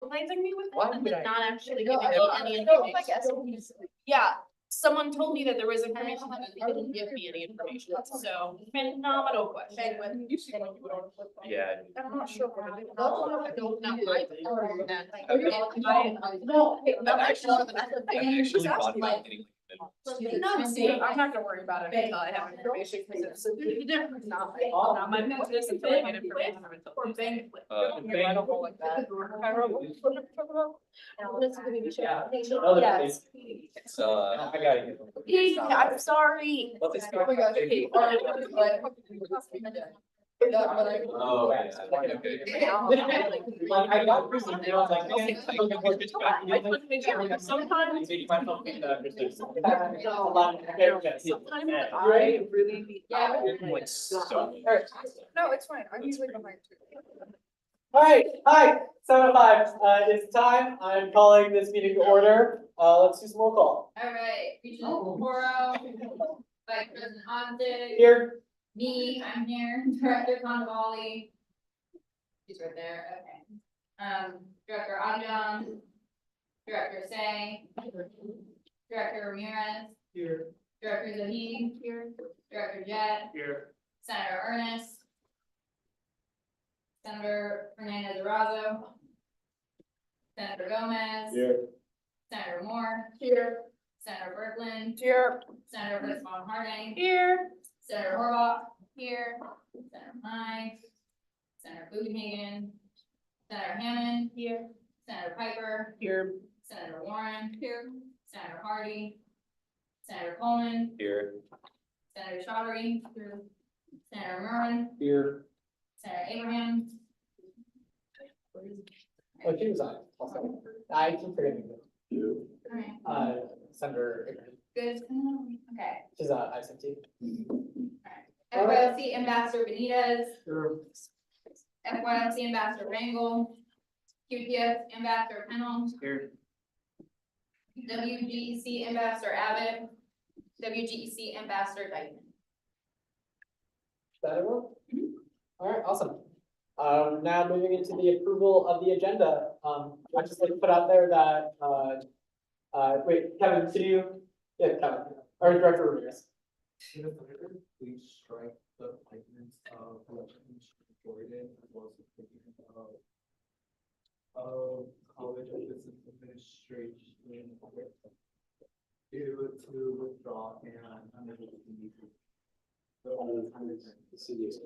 tranquilizing me with it Why and would then I? not actually giving me any information. Yeah, someone told me that there was information and then they didn't give me any information, so phenomenal question. Yeah. I'm not sure what it is. I don't know either. I've actually thought about getting. I'm not gonna worry about it until I have information, because it's not my business until I get information. I don't go like that. Yes. It's I gotta get. I'm sorry. What is? Oh my gosh. Oh, yeah. Okay. Like I got prison, I was like, okay, sometimes. I really. Like so. No, it's fine. I'm usually behind too. All right, hi, 7:05, it's time. I'm calling this meeting to order. Let's do some roll call. All right, Regional Coro, Vice President Ogden. Here, Me, I'm here, Director Convali. She's right there, okay. Director Ogden. Director Say. Director Ramirez. here, Director Zahid. Here. Director Jett. here, Senator Ernest. Senator Fernandez Arazo. Senator Gomez. here, Senator Moore. Here. Senator Berkland. Here. Senator Chris Harding. Here. Senator Horbach. Here. Senator Hyde. Senator Bugenhagen. Senator Hammond. Here. Senator Piper. Here. Senator Warren. Here. Senator Hardy. Senator Coleman. Here. Senator Chaudhary. Here. Senator Merwin. here. Senator Abraham. Oh, she was on it. Also, I keep forgetting you. Alright, Senator Abraham. good to know. Okay. She's absentee. FYLC Ambassador Benitez. Here. FYLC Ambassador Rangel. QPS Ambassador Pennell. Here. WGEC Ambassador Abbott. WGEC Ambassador Dykeman. Is that everyone? All right, awesome. Now moving into the approval of the agenda. I just like to put out there that, wait, Kevin, could you, yeah, Kevin, or Director Ramirez. Please strike the appointments of elections reported as well as the appointment of College of Business Administration to withdraw and under the.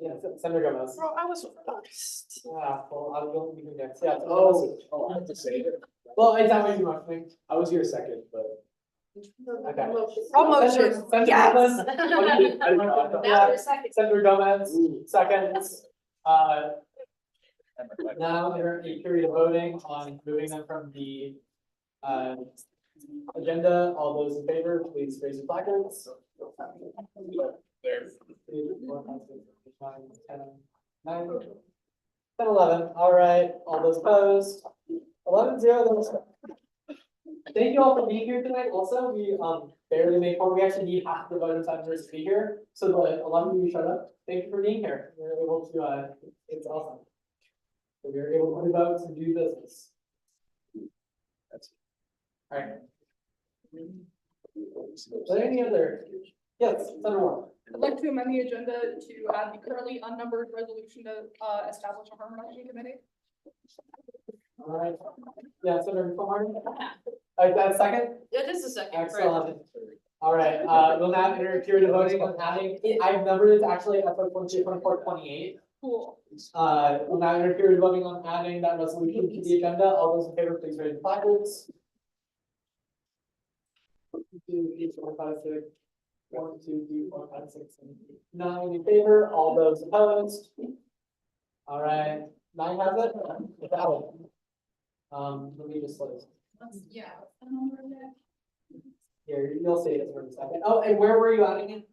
Yeah, Senator Gomez. Bro, I was first. Well, I'll go, you can next, yeah. Oh, I have to say it. Well, it's not what you want to think. I was here second, but. Okay. I'll motion. Senator Yes. Gomez? Now for a second. Senator Gomez, seconds. Now we're in a period of voting on moving them from the agenda. All those in favor, please raise your placards. There. 9, 10, 11. All right, all those opposed. 11-0. Those. Thank you all for being here tonight. Also, we barely made four. We actually need half the voting members to be here. So the 11 of you showed up. Thank you for being here. We were able to. It's awesome. So we were able to vote and do business. That's all right. Are there any other? Yes, Senator Warren. I'd like to amend the agenda to add the currently unnumbered resolution to establish a harmonizing committee. All right. Yeah, Senator Warren. That second. Yeah, just a second. Excellent. All right. We'll now enter a period of voting on adding. I've numbered it actually at 24-28. Cool. We'll now enter a period of voting on adding that resolution to the agenda. All those in favor, please raise your placards. 1, 2, 3, 4, 5, 6. 1, 2, 3, 4, 5, 6, 7, 8, 9 in favor. All those opposed. All right, 9 has it. Without it. Let me just look. Yeah. Here, you'll see it in a second. Oh, and where were you adding it?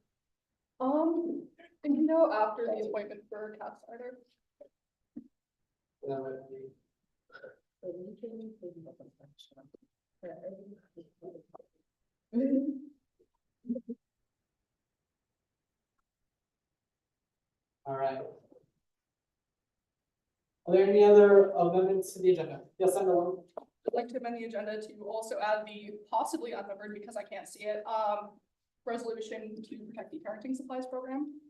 After the appointment for Cat Starter. That might be- All right. Are there any other amendments to the agenda? Yes, Senator Warren? I'd like to amend the agenda to also add the possibly unnumbered, because I can't see it, resolution to protect the parenting supplies program.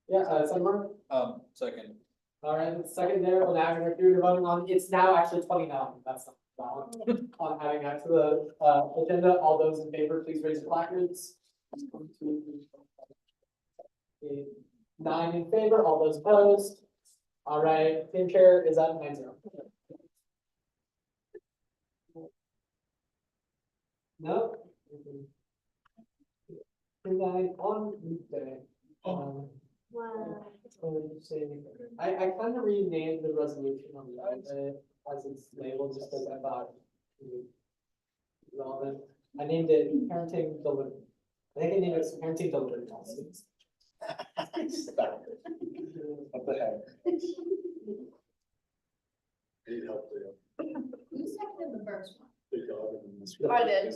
Yeah, Senator Warren? Second. All right, second there, we'll now go through the voting on, it's now actually 29, that's not that one. On adding that to the, agenda, all those in favor, please raise your placards. 1, 2, 3, 4, 5, 6, 8, 9 in favor, all those opposed. All right, team chair is at 9-0. No? Nine on Tuesday. I kind of renamed the resolution on the iPad as it's labeled just because I thought. Relevant. I named it parenting delivery. I think I named it parenting delivery policies. What the heck? Who seconded the first one? I did.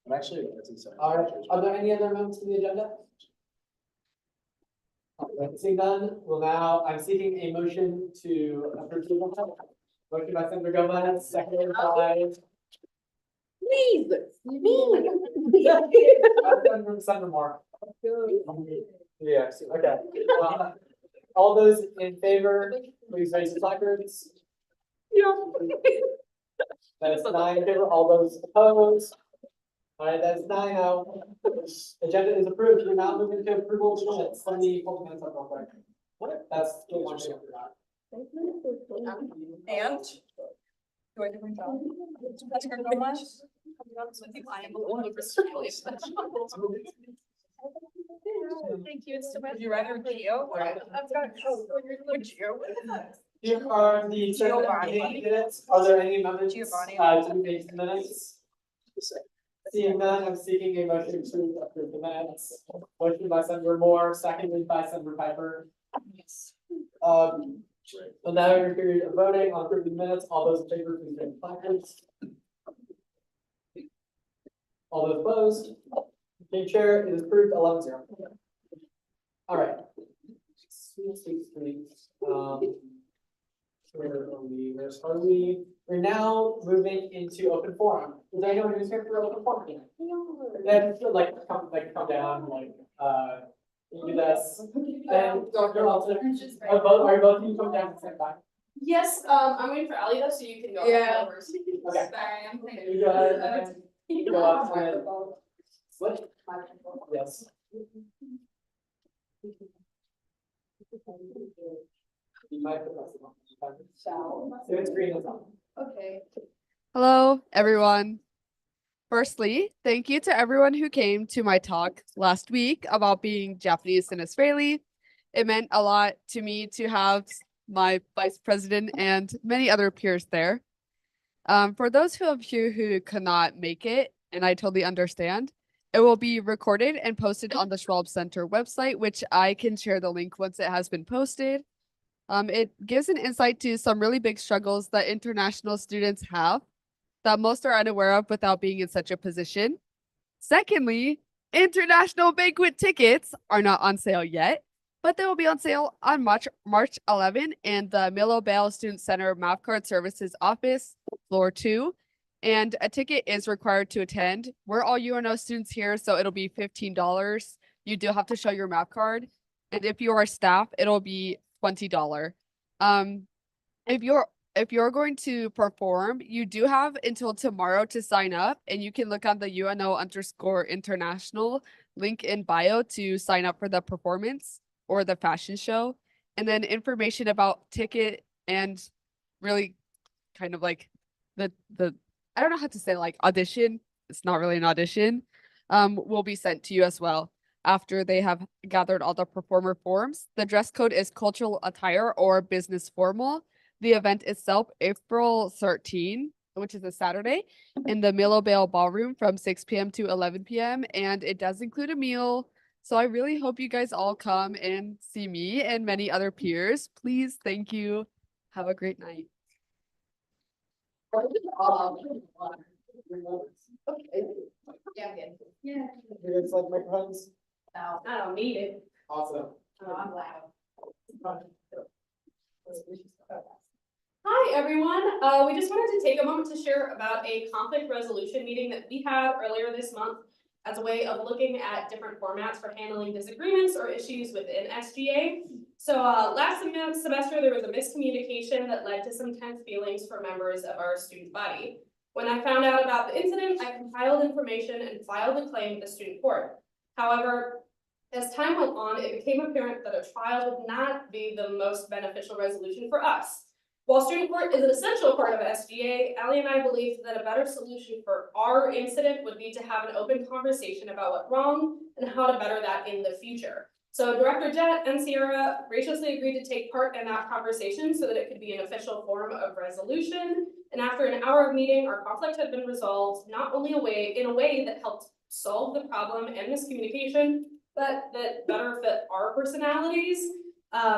I'm actually. All right, are there any other amendments to the agenda? All right, seeing none, well now, I'm seeking a motion to approve the motion. Motion by Senator Gomez, seconded by. Please, Senator Moore. Yes, okay. All those in favor, please raise your placards. That is 9 in favor, all those opposed. All right, that's 9-0. Agenda is approved. We're now moving to approval of minutes. Let me hold the minutes up real quick. What? That's the one thing I forgot. And? Do I different job? That's her Gomez? I am the one who was really special. Thank you. It's so much. Would you rather Geo or? Geo. Here are the Senate Giovanni. meeting minutes. Are there any amendments Giovanni. to be made to the minutes? Seeing none, I'm seeking a motion to approve the minutes. Motion by Senator Moore, seconded by Senator Piper. So now your period of voting on approving the minutes. All those in favor, please raise your placards. All those opposed? Team chair, it is approved 11-0. All right. Sweet. Where are we? We're now moving into open forum. Is there anyone who's here for open forum? Then come down, you do this. And Dr. Alton, are both of you come down at the same time? Yes, I'm waiting for Ali though, so you can go. Yeah. First. Okay. Sorry, I'm thinking. You go ahead and go up and what? Yes. You might put that on. So it's green is on. Okay. Hello, everyone. Firstly, thank you to everyone who came to my talk last week about being Japanese and Israeli. It meant a lot to me to have my vice president and many other peers there. For those of you who could not make it, and I totally understand, it will be recorded and posted on the Schwab Center website, which I can share the link once it has been posted. It gives an insight to some really big struggles that international students have that most are unaware of without being in such a position. Secondly, international banquet tickets are not on sale yet, but they will be on sale on March 11 in the Milo Bale Student Center Math Card Services office, floor 2. And a ticket is required to attend. We're all UNO students here, so it'll be $15. You do have to show your math card. And if you are staff, it'll be $20. If you're going to perform, you do have until tomorrow to sign up, and you can look on the UNO_international link in bio to sign up for the performance or the fashion show. And then information about ticket and really kind of like the I don't know how to say, like, audition. It's not really an audition. Will be sent to you as well after they have gathered all the performer forms. The dress code is cultural attire or business formal. The event itself, April 13, which is a Saturday, in the Milo Bale Ballroom from 6 p.m. to 11 p.m. And it does include a meal. So I really hope you guys all come and see me and many other peers. Please, thank you. Have a great night. Yeah, I'm good. Yeah. You guys like microphones? No, I don't need it. Awesome. Oh, I'm loud. Hi, everyone. We just wanted to take a moment to share about a conflict resolution meeting that we had earlier this month as a way of looking at different formats for handling disagreements or issues within SGA. So last semester, there was a miscommunication that led to some tense feelings for members of our student body. When I found out about the incident, I compiled information and filed a claim with the student court. However, as time went on, it became apparent that a trial would not be the most beneficial resolution for us. While student court is an essential part of SGA, Allie and I believed that a better solution for our incident would be to have an open conversation about what wrong and how to better that in the future. So Director Jett and Sierra graciously agreed to take part in that conversation so that it could be an official form of resolution. And after an hour of meeting, our conflict had been resolved, not only in a way that helped solve the problem and miscommunication, but that better fit our personalities.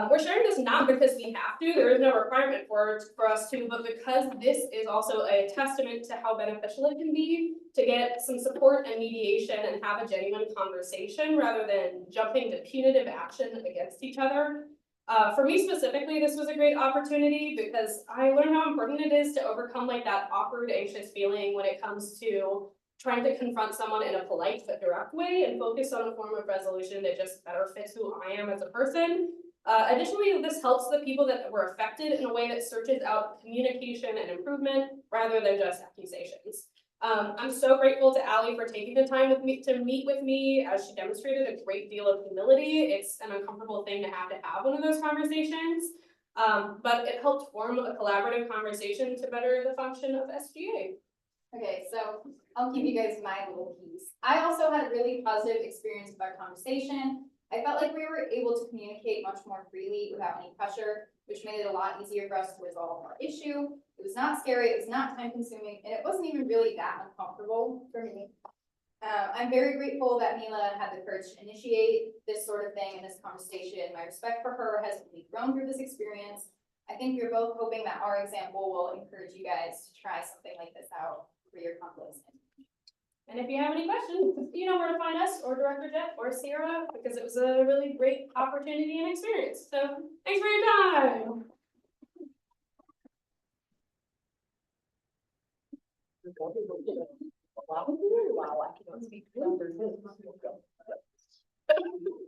We're sharing this not because we have to, there is no requirement for us to, but because this is also a testament to how beneficial it can be to get some support and mediation and have a genuine conversation rather than jumping to punitive action against each other. For me specifically, this was a great opportunity because I learned how important it is to overcome like that awkward, anxious feeling when it comes to trying to confront someone in a polite but direct way and focus on a form of resolution that just better fits who I am as a person. Additionally, this helps the people that were affected in a way that searches out communication and improvement rather than just accusations. I'm so grateful to Allie for taking the time with me to meet with me as she demonstrated a great deal of humility. It's an uncomfortable thing to have one of those conversations, but it helped form a collaborative conversation to better the function of SGA. Okay, so I'll give you guys my little piece. I also had a really positive experience with our conversation. I felt like we were able to communicate much more freely without any pressure, which made it a lot easier for us to resolve our issue. It was not scary, it was not time consuming, and it wasn't even really that uncomfortable for me. I'm very grateful that Mila had the courage to initiate this sort of thing in this conversation. My respect for her has only grown through this experience. I think we're both hoping that our example will encourage you guys to try something like this out for your conflicts. And if you have any questions, you know where to find us or Director Jett or Sierra, because it was a really great opportunity and experience. So thanks for your time.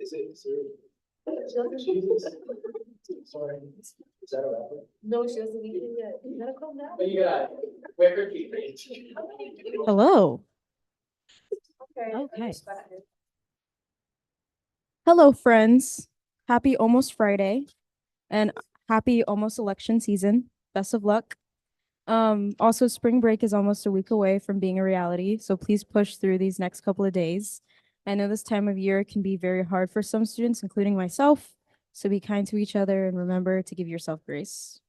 Is it? Sorry. Is that a rapper? No, she doesn't eat it yet. You gotta come now. But you got where could you Hello. Okay. Okay. Hello, friends. Happy almost Friday and happy almost election season. Best of luck. Also, spring break is almost a week away from being a reality, so please push through these next couple of days. I know this time of year can be very hard for some students, including myself, so be kind to each other and remember to give yourself grace.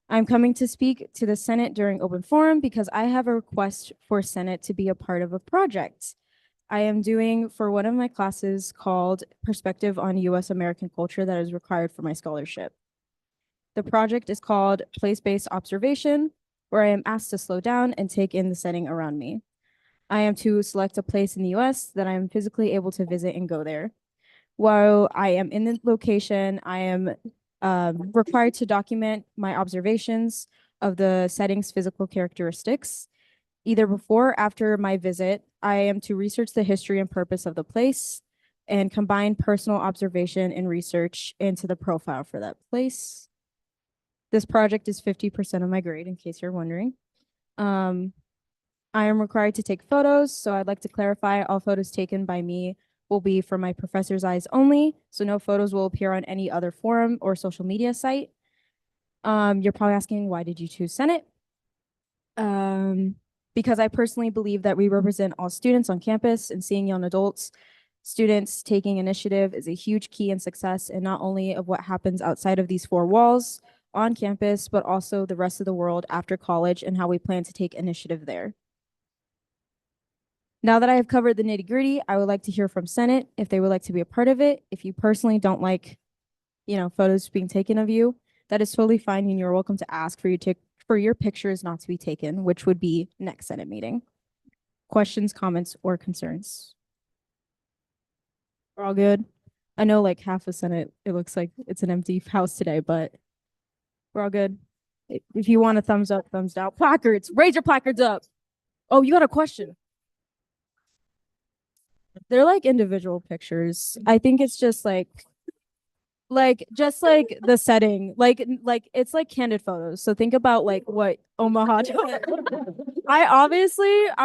I'm coming to speak to the Senate during open forum because I have a request for Senate to be a part of a project I am doing for one of my classes called Perspective on U.S. American Culture that is required for my scholarship. The project is called Place-Based Observation, where I am asked to slow down and take in the setting around me. I am to select a place in the US that I am physically able to visit and go there. While I am in the location, I am required to document my observations of the setting's physical characteristics. Either before or after my visit, I am to research the history and purpose of the place and combine personal observation and research into the profile for that place. This project is 50% of my grade, in case you're wondering. I am required to take photos, so I'd like to clarify all photos taken by me will be for my professor's eyes only, so no photos will appear on any other forum or social media site. You're probably asking, why did you choose Senate? Because I personally believe that we represent all students on campus, and seeing young adults, students taking initiative is a huge key in success, and not only of what happens outside of these four walls on campus, but also the rest of the world after college and how we plan to take initiative there. Now that I have covered the nitty-gritty, I would like to hear from Senate if they would like to be a part of it. If you personally don't like, photos being taken of you, that is totally fine, and you're welcome to ask for your pictures not to be taken, which would be next Senate meeting. Questions, comments, or concerns? We're all good? I know like half of Senate, it looks like it's an empty house today, but We're all good. If you want a thumbs up, thumbs down. Placards, raise your placards up. Oh, you got a question. They're like individual pictures. I think it's just like just like the setting, like it's like candid photos. So think about like what Omaha. I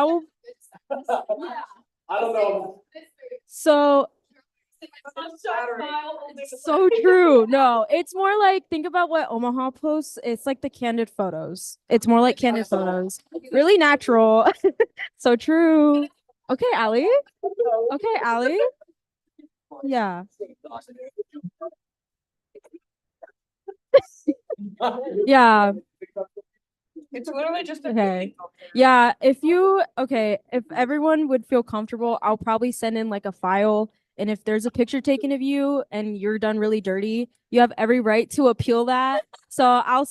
will. I don't know. So so true. No, it's more like think about what Omaha posts. It's like the candid photos. It's more like candid photos. Really natural. So true. Okay, Allie. Okay, Allie. Yeah. Yeah. It's literally just Okay. Yeah. If everyone would feel comfortable, I'll probably send in like a file. And if there's a picture taken of you and you're done really dirty, you have every right to appeal that. So I'll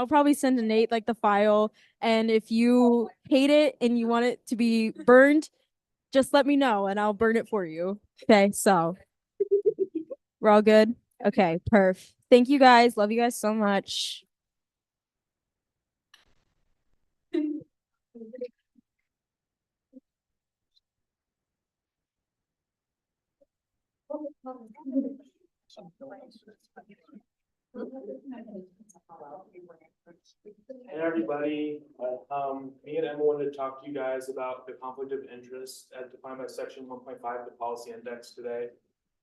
probably send to Nate like the file. And if you hate it and you want it to be burned, just let me know and I'll burn it for you. Okay. So we're all good. Okay. Perf. Thank you guys. Love you guys so much. Hey everybody, me and Emma wanted to talk to you guys about the conflict of interest as defined by section 1.5 of the policy index today.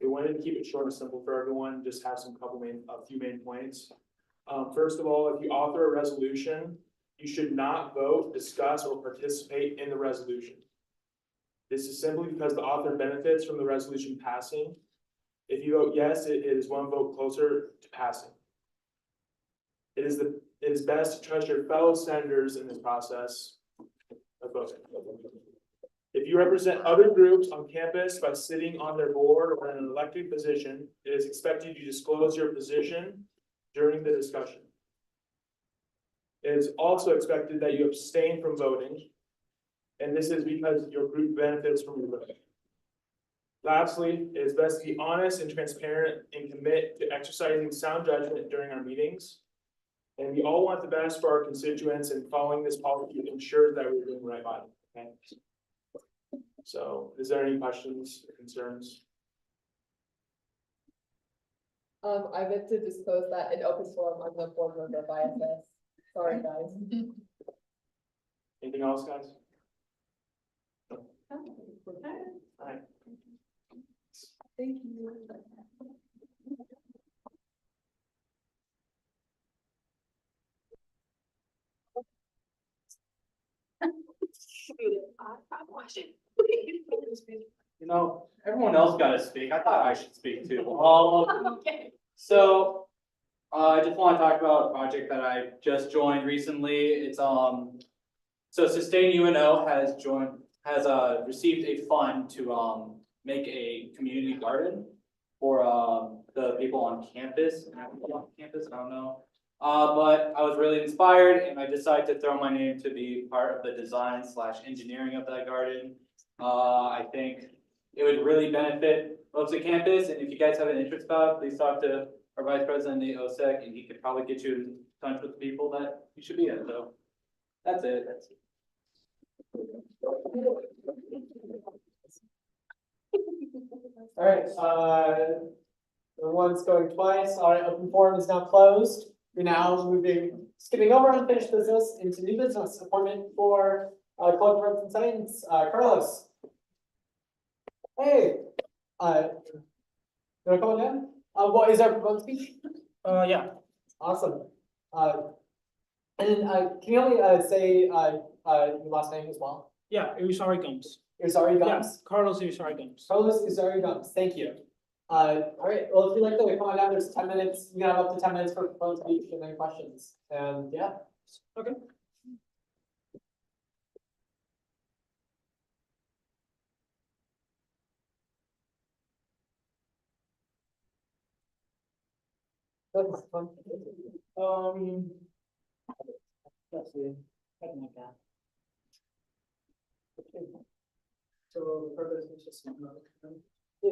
We wanted to keep it short and simple for everyone, just have a few main points. First of all, if you author a resolution, you should not vote, discuss, or participate in the resolution. This is simply because the author benefits from the resolution passing. If you vote yes, it is one vote closer to passing. It is best to trust your fellow senators in this process of voting. If you represent other groups on campus by sitting on their board or in an elected position, it is expected you disclose your position during the discussion. It is also expected that you abstain from voting, and this is because your group benefits from your voting. Lastly, it is best to be honest and transparent and commit to exercising sound judgment during our meetings. And we all want the best for our constituents, and following this policy ensures that we're doing right by them. Okay? So, is there any questions or concerns? I meant to disclose that in open forum, I'm the board member of ISS. Sorry, guys. Anything else, guys? No? All right. Thank you. You know, everyone else got to speak. I thought I should speak too. Okay. So, I just want to talk about a project that I just joined recently. It's so Sustain UNO has received a fund to make a community garden for the people on campus. I don't know. But I was really inspired and I decided to throw my name to be part of the design / engineering of that garden. I think it would really benefit folks at campus, and if you guys have an interest about it, please talk to our Vice President, Nate Osek, and he could probably get you in touch with the people that you should be at, so that's it. All right, the one's going twice. All right, open forum is now closed. We're now skipping over unfinished business into new business. Appointment for College of Arts and Science, Carlos. Hey, you wanna come on in? What is our proposed speech? Yeah, Awesome. And can you help me say your last name as well? yeah, Usari Gums. Usari Yeah, Gums? Carlos Usari Gums. Carlos Usari Gums, thank you. All right, well, if you'd like to come on down, there's 10 minutes, you can have up to 10 minutes for proposed speech and any questions, and yeah. Okay. That's fun. Let's see, something like that. So the purpose is just, yeah,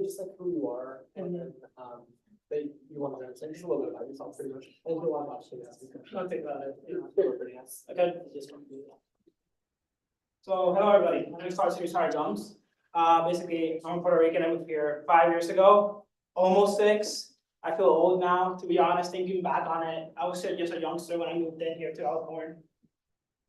just like who you are, and then, that you want to answer, just a little bit about yourself, pretty much. And who I'm watching this. I'll take that. They were pretty nice. Okay. So, hello, everybody. My name is Sarge Jones. Basically, I'm Puerto Rican. I moved here 5 years ago, almost 6. I feel old now, to be honest, thinking back on it. I was just a youngster when I moved in here to Alcorn,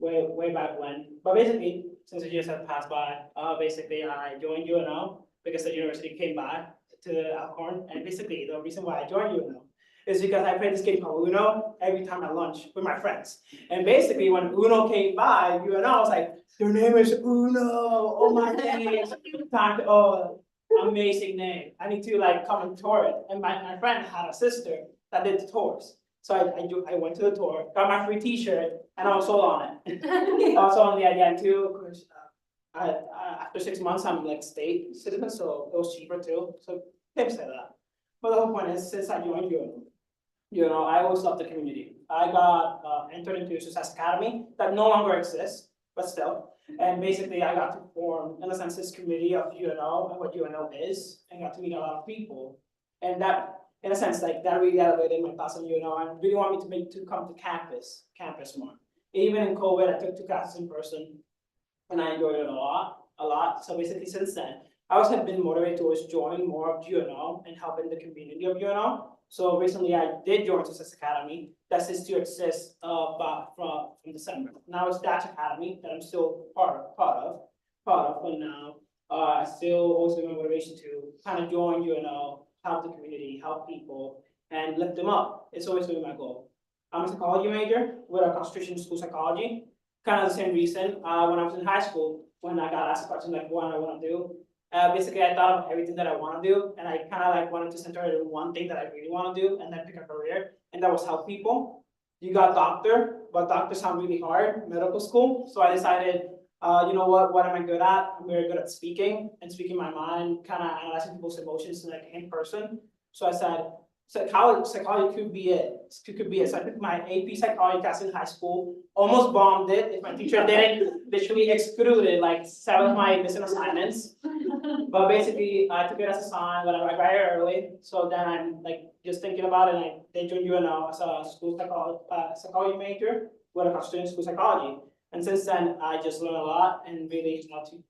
way back when. But basically, since the years have passed by, basically I joined UNO because the university came back to Alcorn. And basically, the reason why I joined UNO is because I played this game called Uno every time at lunch with my friends. And basically, when Uno came by, UNO, I was like, your name is Uno, oh my days, time to, oh, amazing name. I need to like come and tour it. And my friend had a sister that did the tours. So I went to the tour, got my free t-shirt, and I was sold on it. Also on the idea too, because after 6 months, I'm like state citizen, so it was cheaper too. So they said that. But the whole point is, since I joined UNO, I always loved the community. I got entered into Success Academy that no longer exists, but still. And basically, I got to form, in a sense, this community of UNO and what UNO is, and got to meet a lot of people. And that, in a sense, like that really elevated my class on UNO and really want me to come to campus more. Even in COVID, I took 2 classes in person, and I enjoyed it a lot. So basically, since then, I always have been motivated to always join more of UNO and help in the community of UNO. So recently I did join Success Academy that ceased to exist from December. Now it's Dash Academy that I'm still part of, but now I still also have motivation to kind of join UNO, help the community, help people, and lift them up. It's always been my goal. I'm a psychology major with a concentration in school psychology. Kind of the same reason. When I was in high school, when I got asked a question like what I want to do, basically I thought of everything that I want to do, and I kind of like wanted to center it in one thing that I really want to do, and then pick a career, and that was help people. You got doctor, but doctor sound really hard, medical school. So I decided, you know what am I good at? I'm very good at speaking and speaking my mind, kind of analyzing people's emotions like in person. So I said, psychology could be it. Could be it. So I took my AP psychology class in high school, almost bombed it. If my teacher didn't, literally excluded like 7 of my business assignments. But basically, I took it as a sign, whatever. I graduated early, so then I'm like just thinking about it. And I did join UNO as a school psychology major with a concentration in school psychology. And since then, I just learned a lot and really how to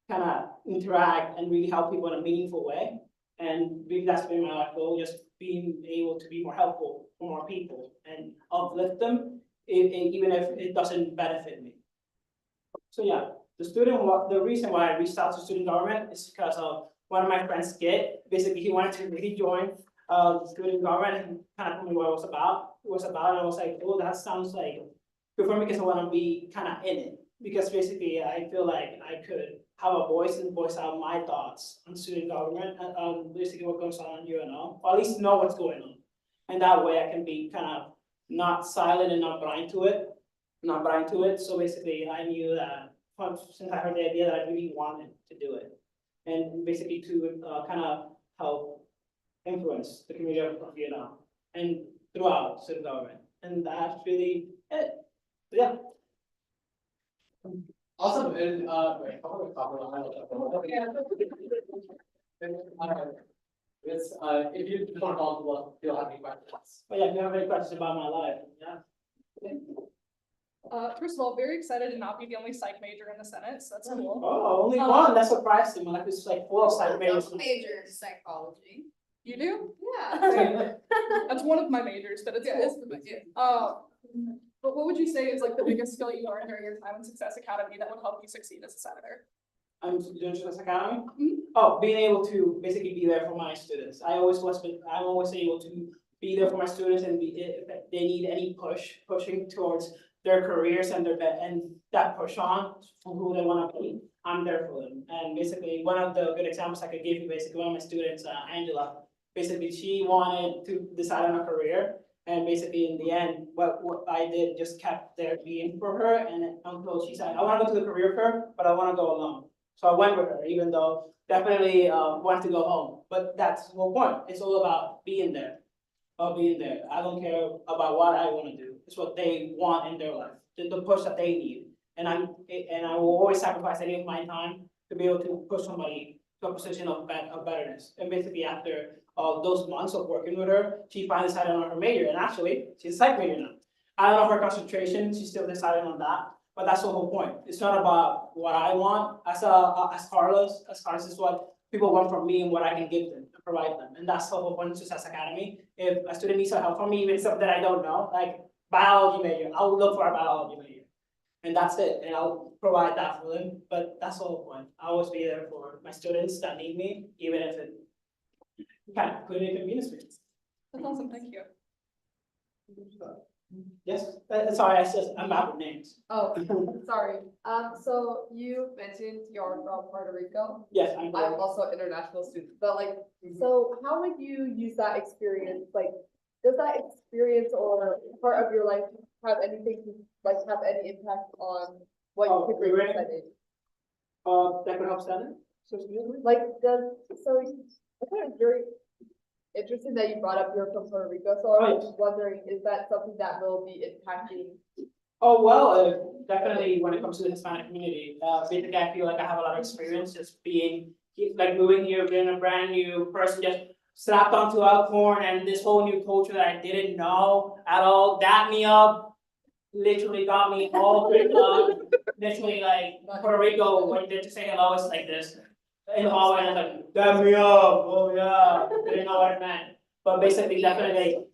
kind of interact and really help people in a meaningful way. And really, that's been my life goal, just being able to be more helpful for more people and uplift them, even if it doesn't benefit me. So yeah, the reason why I reached out to student government is because of one of my friends, Skit. Basically, he wanted to really join student government and kind of told me what it was about. And I was like, oh, that sounds like good for me because I want to be kind of in it. Because basically, I feel like I could have a voice and voice out my thoughts on student government and basically what goes on in UNO, or at least know what's going on. And that way I can be kind of not silent and not blind to it. So basically I knew that since I heard the idea that I really wanted to do it. And basically to kind of help influence the community of UNO and throughout student government. And that's really it. Yeah. Awesome, and wait, it's if you don't know, if you have any questions. But yeah, if you have any questions about my life, yeah. First of all, very excited to not be the only psych major in the Senate, so that's cool. Oh, only one. That's surprising. My life is like full of psych majors. Major in psychology. You do? Yeah. That's one of my majors, but it's cool. But what would you say is like the biggest skill you learned during your time in Success Academy that would help you succeed as a senator? I'm doing Success Academy. Oh, being able to basically be there for my students. I'm always able to be there for my students and if they need any pushing towards their careers and that push on for who they want to be. I'm there for them. And basically, one of the good examples I could give you, basically, one of my students, Angela, basically, she wanted to decide on a career. And basically, in the end, what I did just kept there being for her. And until she said, I want to go to the career fair, but I want to go alone. So I went with her, even though definitely wanted to go home. But that's the whole point. It's all about being there. I don't care about what I want to do. It's what they want in their life, the push that they need. And I will always sacrifice any of my time to be able to push somebody to a position of betterness. And basically after those months of working with her, she finally decided on her major, and actually, she's a psych major now. I don't know her concentration, she's still deciding on that, but that's the whole point. It's not about what I want as Carlos is what people want from me and what I can give them and provide them. And that's the whole point of Success Academy. If a student needs some help from me, even something that I don't know, like biology major, I will look for a biology major. And that's it, and I'll provide that for them, but that's the whole point. I'll always be there for my students that need me, even if it kind of could inconvenience me. That's awesome, thank you. Yes, sorry, I'm bad with names. Oh, sorry. So you mentioned you're from Puerto Rico. Yes, I'm also an international student, but like, so how would you use that experience? Like, does that experience or part of your life have anything to, like, have any impact on what you could bring to study? That could help study? Like, so I kind of very interesting that you brought up you're from Puerto Rico, so I was wondering, is that something that will be impacting? Oh, well, definitely when it comes to the Hispanic community, basically I feel like I have a lot of experience just being, like moving here, being a brand new person, just slapped onto Alcorn and this whole new culture that I didn't know at all, dapped me up, literally got me all picked up, literally like Puerto Rico, when they just say hello, it's like this. In the hallway, and I was like, dap me up, oh yeah, didn't know what it meant. But basically, definitely,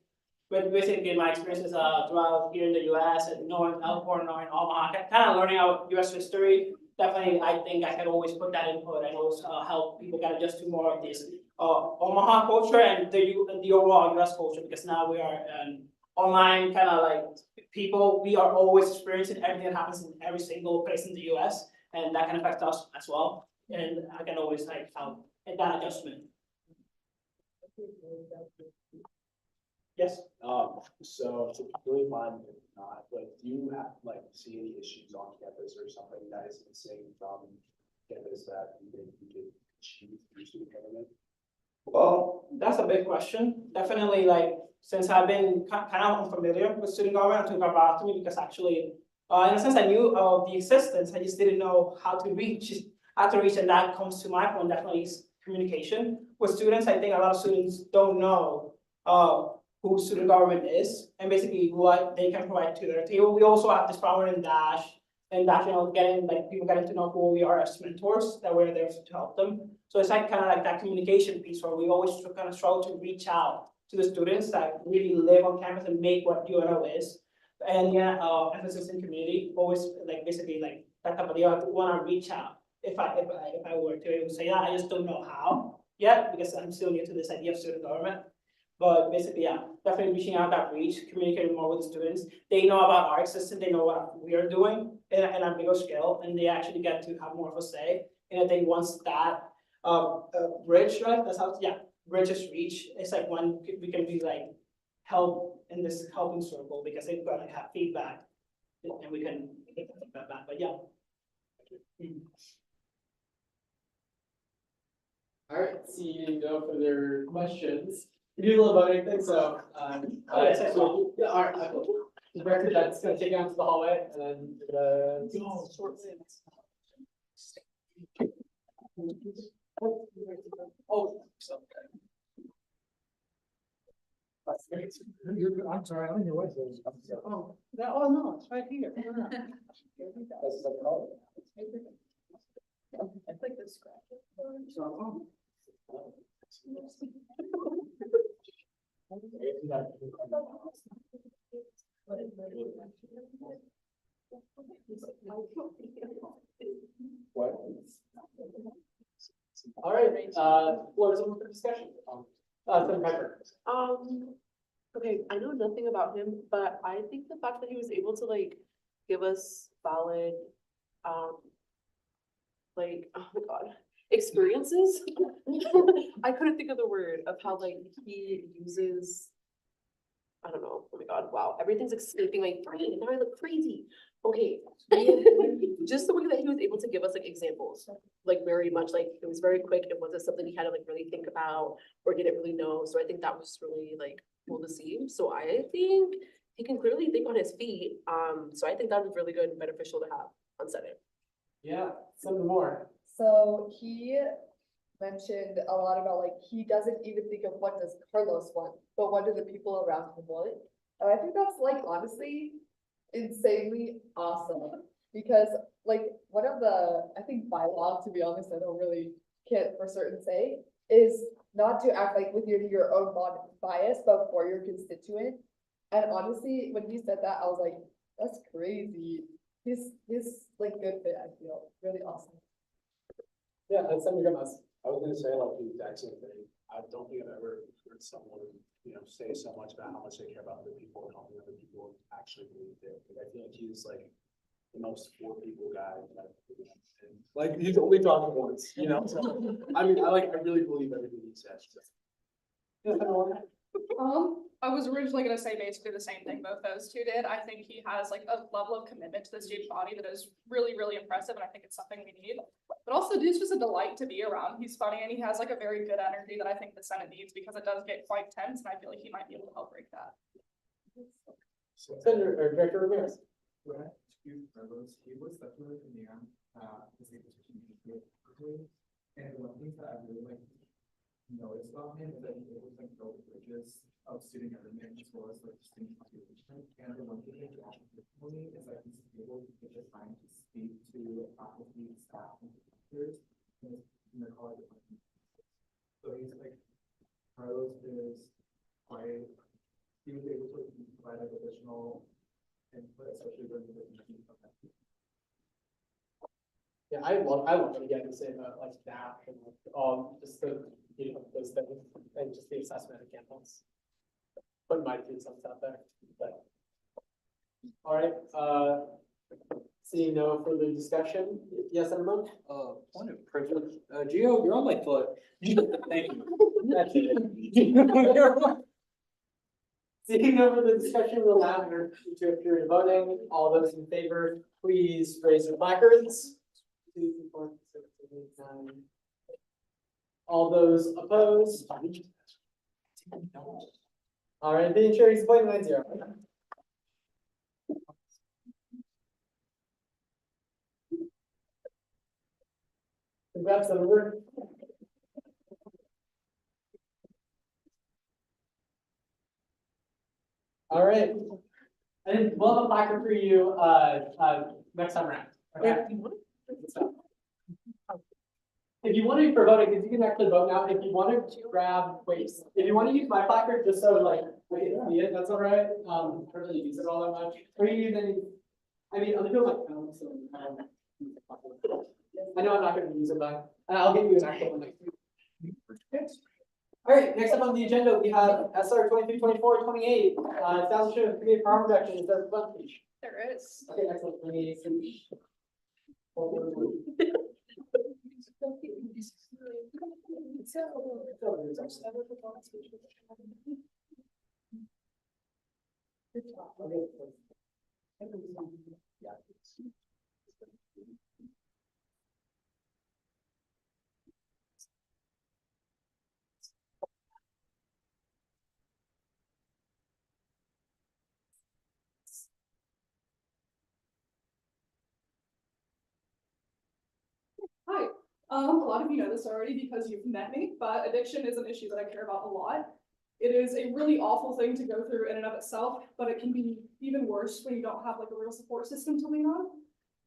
with basically my experiences throughout here in the US and knowing Alcorn, knowing Omaha, kind of learning about US history, definitely I think I can always put that input and always help people get adjust to more of this Omaha culture and the overall US culture, because now we are online kind of like people, we are always experiencing everything that happens in every single place in the US, and that can affect us as well. And I can always like help in that adjustment. Yes. So typically mine is not, but do you have, like, see any issues on campus or something that is missing from campus that you think you could achieve through student government? Well, that's a big question. Definitely, like, since I've been kind of unfamiliar with student government, it took a while to me because actually, in a sense, I knew of the existence, I just didn't know how to reach, and that comes to my point, definitely is communication. With students, I think a lot of students don't know who student government is and basically what they can provide to their table. We also have this power in Dash, and Dash, getting like people getting to know who we are as mentors, that we're there to help them. So it's like kind of like that communication piece where we always kind of struggle to reach out to the students that really live on campus and make what UNO is. And yeah, emphasis in community, always like basically like that type of deal. I want to reach out. If I were to able to say that, I just don't know how yet because I'm still new to this idea of student government. But basically, yeah, definitely reaching out that reach, communicating more with the students. They know about our existence, they know what we are doing in a bigger scale, and they actually get to have more of a say. And I think once that bridge, right? That's how, yeah, bridges reach. It's like when we can be like help in this helping circle because they've got to have feedback, and we can get that feedback back. But yeah. All right, seeing no further questions. We do a little voting thing, so, yeah, all right, the record that's gonna take you out to the hallway and then we're gonna. Short minutes. Oh, so. I'm sorry, I don't know what it is. Oh, no, it's right here. That's like, oh. It's like this scratch. What? All right, floor is open for discussion. Senator Pepper. Okay, I know nothing about him, but I think the fact that he was able to like give us valid, like, oh my God, experiences. I couldn't think of the word of how like he uses, I don't know, oh my God, wow, everything's escaping my brain and now I look crazy. Okay, just the way that he was able to give us like examples, like very much like it was very quick. It wasn't something he had to like really think about or didn't really know. So I think that was really like cool to see. So I think he can clearly think on his feet. So I think that was really good and beneficial to have on Senate. Yeah, something more. So he mentioned a lot about like, he doesn't even think of what does Carlos want, but what do the people around him want? And I think that's like honestly insanely awesome, because like one of the, I think bylaws, to be honest, I don't really can't for certain say, is not to act like with your own bias, but for your constituent. And honestly, when he said that, I was like, that's crazy. He's like good fit, I feel, really awesome. Yeah, that's something you're gonna. I was gonna say like the exact same thing. I don't think I've ever heard someone, say so much about how much they care about other people and helping other people actually believe it. Like, I feel like he's like the most for people guy. Like he's only talking once, so, I mean, I really believe everything he says. I was originally gonna say basically the same thing both those two did. I think he has like a level of commitment to the student body that is really, really impressive, and I think it's something we need. But also, dude's just a delight to be around. He's funny, and he has like a very good energy that I think the Senate needs, because it does get quite tense, and I feel like he might be able to help break that. Senator or Director Ramirez. When I excused Carlos, he was definitely a man, the same position quickly. And one thing that I really noticed about him is that he was like build bridges of student government as well as like student population. And the one thing that he actually did for me is that he's able to get the time to speak to faculty, staff, and teachers in the college. So he's like, Carlos is quite, he was able to provide like additional input, especially during the meeting. Yeah, I love what you guys say about like that and just the, those things and just the assessment of campus. Put my 2 cents out there, but. All right, seeing no further discussion, yes, everyone? Point of privilege, Gio, you're on my foot. Thank you. That's it. Seeing no further discussion, we'll now enter into a period of voting. All those in favor, please raise your placards. 2, 3, 4, 6, 7, 8, 9. All those opposed? All right, being carried 0.90. Congrats, Senator. All right. And we'll have a placard for you next time around. Okay. If you want to for voting, because you can actually vote now. If you want to grab, wait, if you want to use my placard just so like I can see it, that's all right. I don't really use it all that much. Or you use any, I mean, other people might count, so I know I'm not going to use it, but I'll get you an actual one next week. All right, next up on the agenda, we have SR 2324-28, establishment of committee for harm reduction. Is there a fund page? There is. Okay, excellent. Let me see. Hi, a lot of you know this already because you've met me, but addiction is an issue that I care about a lot. It is a really awful thing to go through in and of itself, but it can be even worse when you don't have like a real support system to lean on.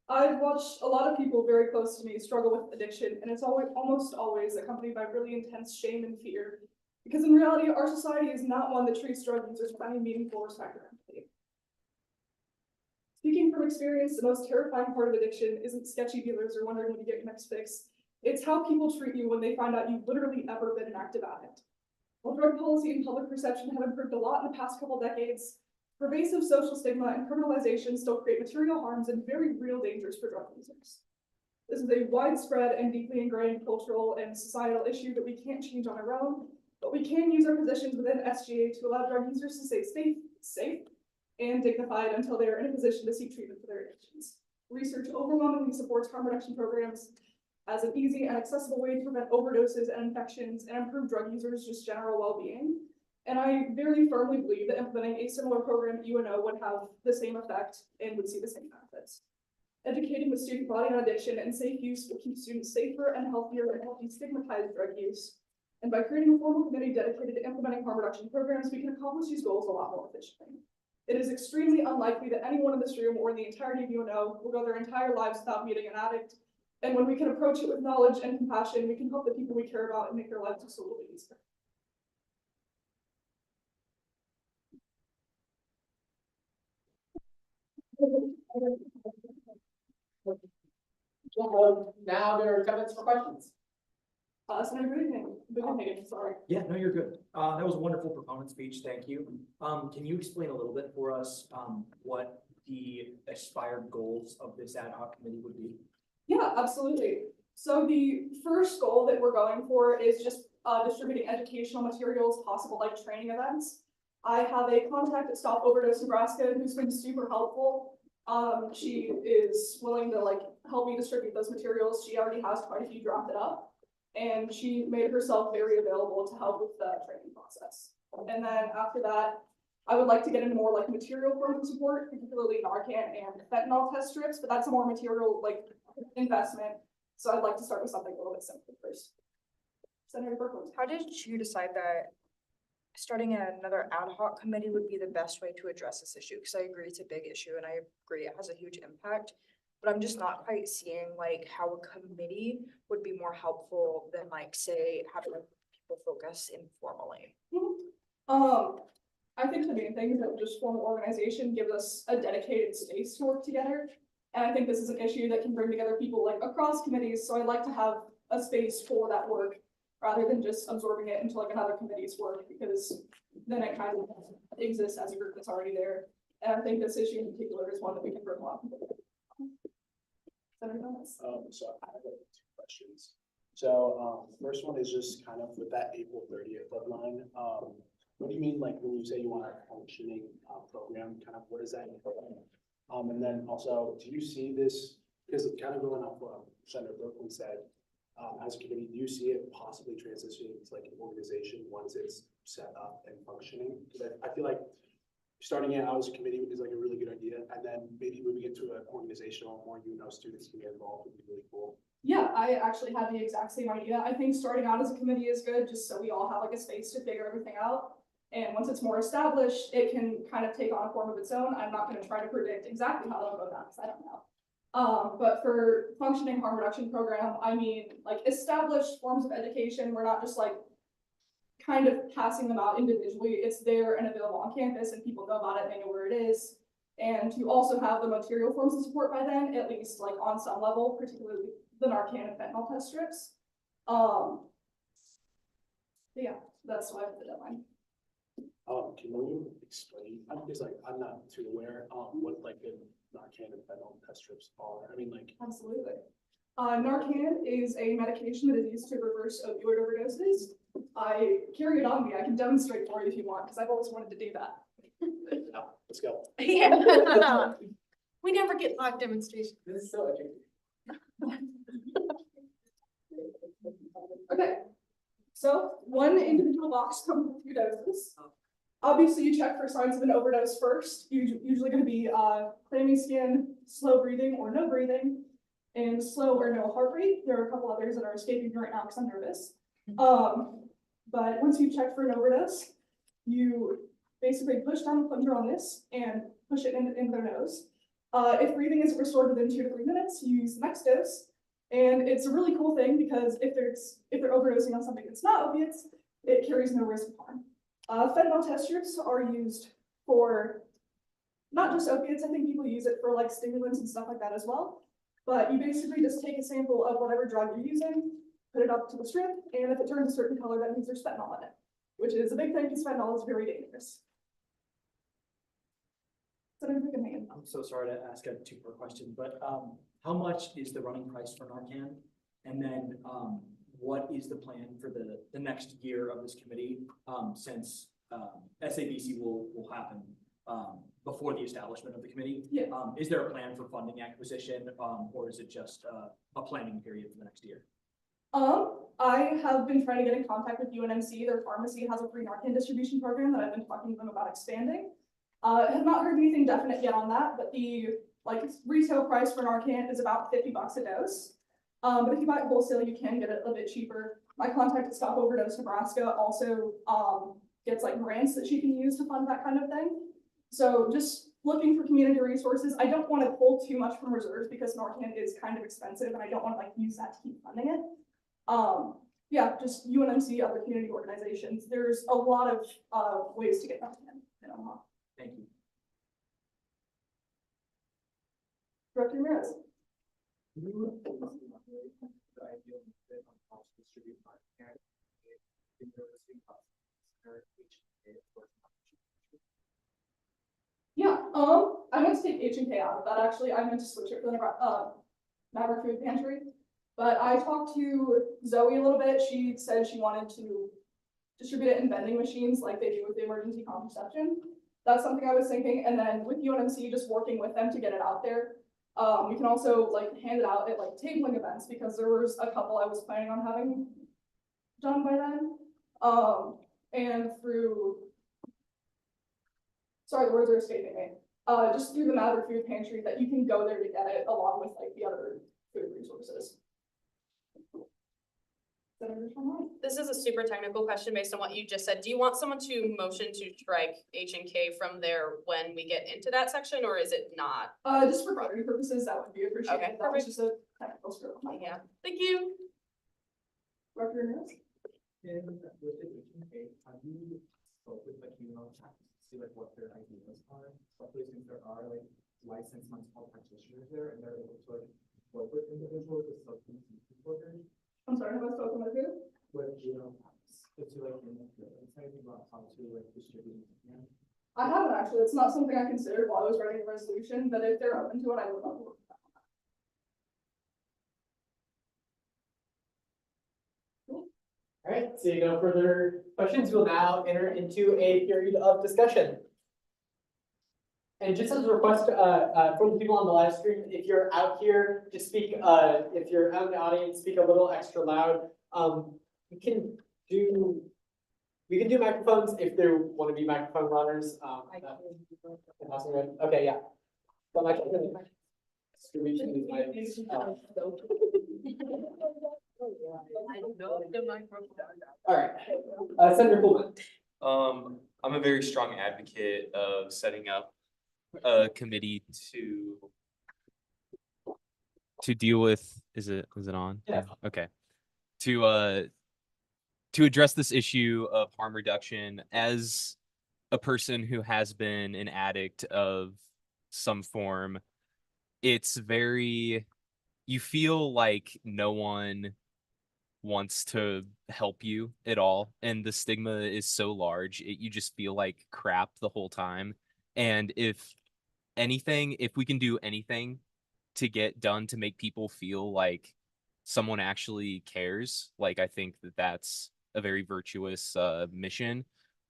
I've watched a lot of people very close to me struggle with addiction, and it's almost always accompanied by really intense shame and fear. Because in reality, our society is not one that treats drug users with any meaningful respect or empathy. Speaking from experience, the most terrifying part of addiction isn't sketchy dealers or wondering when you get your next fix. It's how people treat you when they find out you've literally ever been an active addict. While drug policy and public perception have improved a lot in the past couple decades, pervasive social stigma and criminalization still create material harms and very real dangers for drug users. This is a widespread and deeply ingrained cultural and societal issue that we can't change on our own, but we can use our positions within SGA to allow drug users to stay safe and dignified until they are in a position to seek treatment for their addictions. Research overwhelmingly supports harm reduction programs as an easy and accessible way to prevent overdoses and infections and improve drug users' just general well-being. And I very firmly believe that implementing a similar program at UNO would have the same effect and would see the same benefits. Educating the student body on addiction and safe use will keep students safer and healthier and help destigmatize drug use. And by creating a formal committee dedicated to implementing harm reduction programs, we can accomplish these goals a lot more efficiently. It is extremely unlikely that anyone in this room or in the entirety of UNO will go their entire lives without meeting an addict. And when we can approach it with knowledge and compassion, we can help the people we care about and make their lives just a little bit easier. Now there are 10 minutes for questions. Senator Buchanan, sorry. Yeah, no, you're good. That was a wonderful proponent speech. Thank you. Can you explain a little bit for us, what the aspired goals of this ad hoc committee would be? Yeah, absolutely. So the first goal that we're going for is just distributing educational materials, possible like training events. I have a contact at Stop Overdose Nebraska who's been super helpful. She is willing to like help me distribute those materials. She already has quite a few drafted up, and she made herself very available to help with the training process. And then after that, I would like to get into more like material forms of support, particularly Narcan and fentanyl test strips, but that's a more material like investment. So I'd like to start with something a little bit simpler first. Senator Berkowitz. How did you decide that starting another ad hoc committee would be the best way to address this issue? Because I agree it's a big issue and I agree it has a huge impact, but I'm just not quite seeing like how a committee would be more helpful than like say having people focus informally. I think the main thing is that just formal organization gives us a dedicated space to work together. And I think this is an issue that can bring together people like across committees. So I'd like to have a space for that work rather than just absorbing it into like another committee's work, because then it kind of exists as a group that's already there. And I think this issue in particular is one that we can bring a lot of people together. Senator Thomas? So I have like 2 questions. So first one is just kind of with that April 30th deadline. What do you mean, like, when you say you want a functioning program, kind of what does that mean? And then also, do you see this, because kind of going off what Senator Brooklyn said, as a committee, do you see it possibly transitioning to like an organization once it's set up and functioning? Because I feel like starting it out as a committee is like a really good idea, and then maybe moving into an organization or more students can get involved would be really cool. Yeah, I actually had the exact same idea. I think starting out as a committee is good, just so we all have like a space to figure everything out. And once it's more established, it can kind of take on a form of its own. I'm not going to try to predict exactly how it'll go down because I don't know. But for functioning harm reduction program, I mean like established forms of education. We're not just like kind of passing them out individually. It's there and available on campus and people know about it, they know where it is. And to also have the material forms of support by then, at least like on some level, particularly the Narcan and fentanyl test strips. Yeah, that's why I have the deadline. Can you explain, because like I'm not too aware what like the Narcan and fentanyl test strips are? I mean, like. Absolutely. Narcan is a medication that is used to reverse opioid overdoses. I carry it on me. I can demonstrate for you if you want, because I've always wanted to do that. Let's go. Yeah. We never get live demonstrations. This is so educating. Okay. So 1 individual box comes with 2 doses. Obviously, you check for signs of an overdose first. Usually going to be clammy skin, slow breathing or no breathing, and slow or no heart rate. There are a couple others that are escaping me right now because I'm nervous. But once you've checked for an overdose, you basically push down the plunger on this and push it into their nose. If breathing isn't restored within 2 to 3 minutes, you use the next dose. And it's a really cool thing because if they're overdosing on something that's not opiates, it carries no risk of harm. Fentanyl test strips are used for not just opiates. I think people use it for like stimulants and stuff like that as well. But you basically just take a sample of whatever drug you're using, put it up to the strip, and if it turns a certain color, that means there's fentanyl in it, which is a big thing because fentanyl is very dangerous. I'm so sorry to ask a 2-part question, but how much is the running price for Narcan? And then what is the plan for the next year of this committee, since SABC will happen before the establishment of the committee? Yeah. Is there a plan for funding acquisition, or is it just a planning period for the next year? I have been trying to get in contact with UNMC. Their pharmacy has a free Narcan distribution program that I've been talking to them about expanding. Have not heard anything definite yet on that, but the like retail price for Narcan is about $50 a dose. But if you buy it wholesale, you can get it a bit cheaper. My contact at Stop Overdose Nebraska also gets like grants that she can use to fund that kind of thing. So just looking for community resources. I don't want to pull too much from reserves because Narcan is kind of expensive and I don't want to like use that to keep funding it. Yeah, just UNMC, other community organizations. There's a lot of ways to get Narcan in Omaha. Thank you. Director Ramirez. Yeah, I meant to take H&K out of that actually. I meant to switch it for the Maverick Food Pantry. But I talked to Zoe a little bit. She said she wanted to distribute it in vending machines like they do with the emergency contraception. That's something I was thinking. And then with UNMC, just working with them to get it out there. We can also like hand it out at like tabling events because there was a couple I was planning on having done by then. And through, sorry, the words are escaping me. Just through the Maverick Food Pantry that you can go there to get it along with like the other food resources. This is a super technical question based on what you just said. Do you want someone to motion to strike H&K from there when we get into that section, or is it not? Just for clarity purposes, that would be appreciated. Okay, That was just a technical script. Yeah, thank you. Director Ramirez? And with the H&K, have you spoke with like to see like what their ideas are? Especially since there are like licensed mental health practitioners there and they're able to like work with individuals with substance use disorders. I'm sorry, have I spoken with who? With to like anything about how to like distribute. I haven't actually. It's not something I considered while I was writing the resolution, but if they're open to it, I would love to work with them. All right, seeing no further questions, we'll now enter into a period of discussion. And just as a request for the people on the live stream, if you're out here, just speak, if you're out in the audience, speak a little extra loud. We can do microphones if there want to be microphone runners. Okay, yeah. So distribution is my, all right, Senator Coolman. I'm a very strong advocate of setting up a committee to deal with, is it on? Yeah. Okay. To address this issue of harm reduction. As a person who has been an addict of some form, it's very, you feel like no one wants to help you at all, and the stigma is so large, you just feel like crap the whole time. And if we can do anything to get done to make people feel like someone actually cares, like, I think that's a very virtuous mission.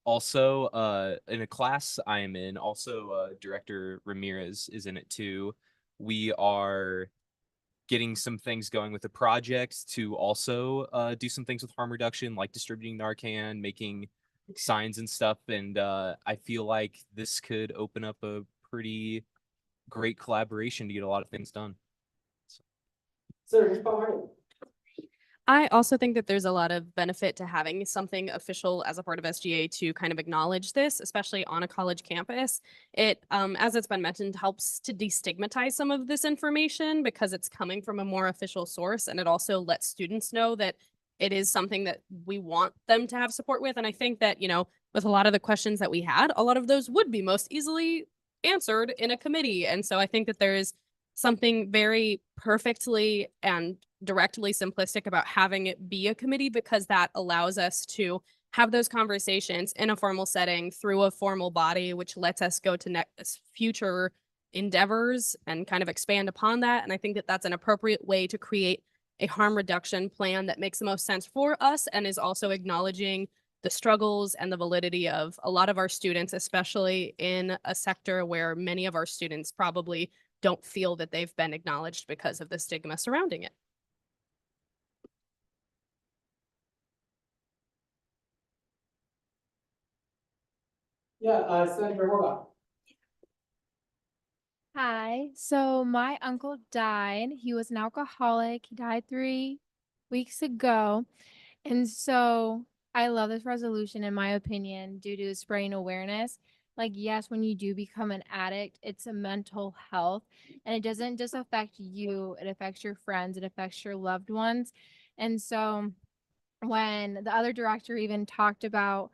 Also, in a class I am in, also Director Ramirez is in it too. We are getting some things going with the project to also do some things with harm reduction, like distributing Narcan, making signs and stuff. And I feel like this could open up a pretty great collaboration to get a lot of things done. Sir, Paul. I also think that there's a lot of benefit to having something official as a part of SGA to kind of acknowledge this, especially on a college campus. It, as it's been mentioned, helps to destigmatize some of this information because it's coming from a more official source, and it also lets students know that it is something that we want them to have support with. And I think that, with a lot of the questions that we had, a lot of those would be most easily answered in a committee. And so I think that there is something very perfectly and directly simplistic about having it be a committee, because that allows us to have those conversations in a formal setting through a formal body, which lets us go to next future endeavors and kind of expand upon that. And I think that that's an appropriate way to create a harm reduction plan that makes the most sense for us and is also acknowledging the struggles and the validity of a lot of our students, especially in a sector where many of our students probably don't feel that they've been acknowledged because of the stigma surrounding it. Yeah, Senator Horvath. Hi, so my uncle died. He was an alcoholic. He died 3 weeks ago. And so I love this resolution, in my opinion, due to spreading awareness. Like, yes, when you do become an addict, it's a mental health, and it doesn't just affect you, it affects your friends, it affects your loved ones. And so when the other director even talked about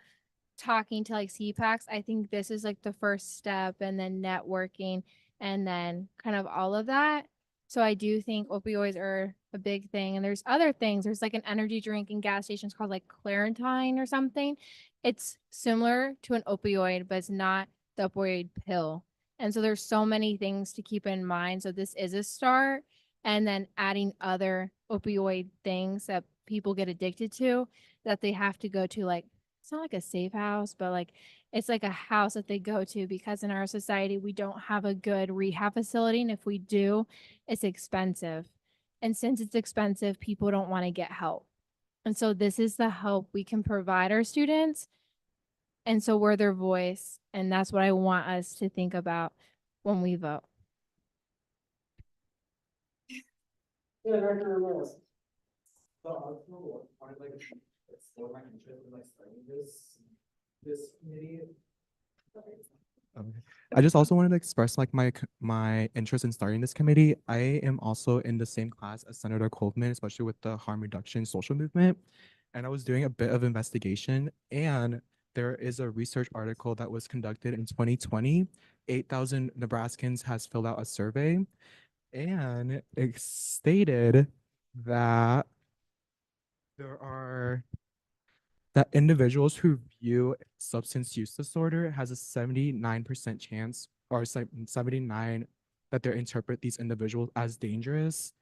talking to like CPACs, I think this is like the first step, and then networking, and then kind of all of that. So I do think opioids are a big thing. And there's other things. There's like an energy drink in gas stations called like Clarentine or something. It's similar to an opioid, but it's not the opioid pill. And so there's so many things to keep in mind. So this is a start. And then adding other opioid things that people get addicted to that they have to go to, like, it's not like a safe house, but like it's like a house that they go to, because in our society we don't have a good rehab facility, and if we do, it's expensive. And since it's expensive, people don't want to get help. And so this is the help we can provide our students. And so we're their voice, and that's what I want us to think about when we vote. Yeah, Director Ramirez. So I was wanted like explore my interest in like starting this committee. Okay. I just also wanted to express like my interest in starting this committee. I am also in the same class as Senator Coleman, especially with the harm reduction social movement. And I was doing a bit of investigation, and there is a research article that was conducted in 2020. 8,000 Nebraskans has filled out a survey, and it stated that there are that individuals who view substance use disorder has a 79% chance, or 79, that they interpret these individuals as dangerous,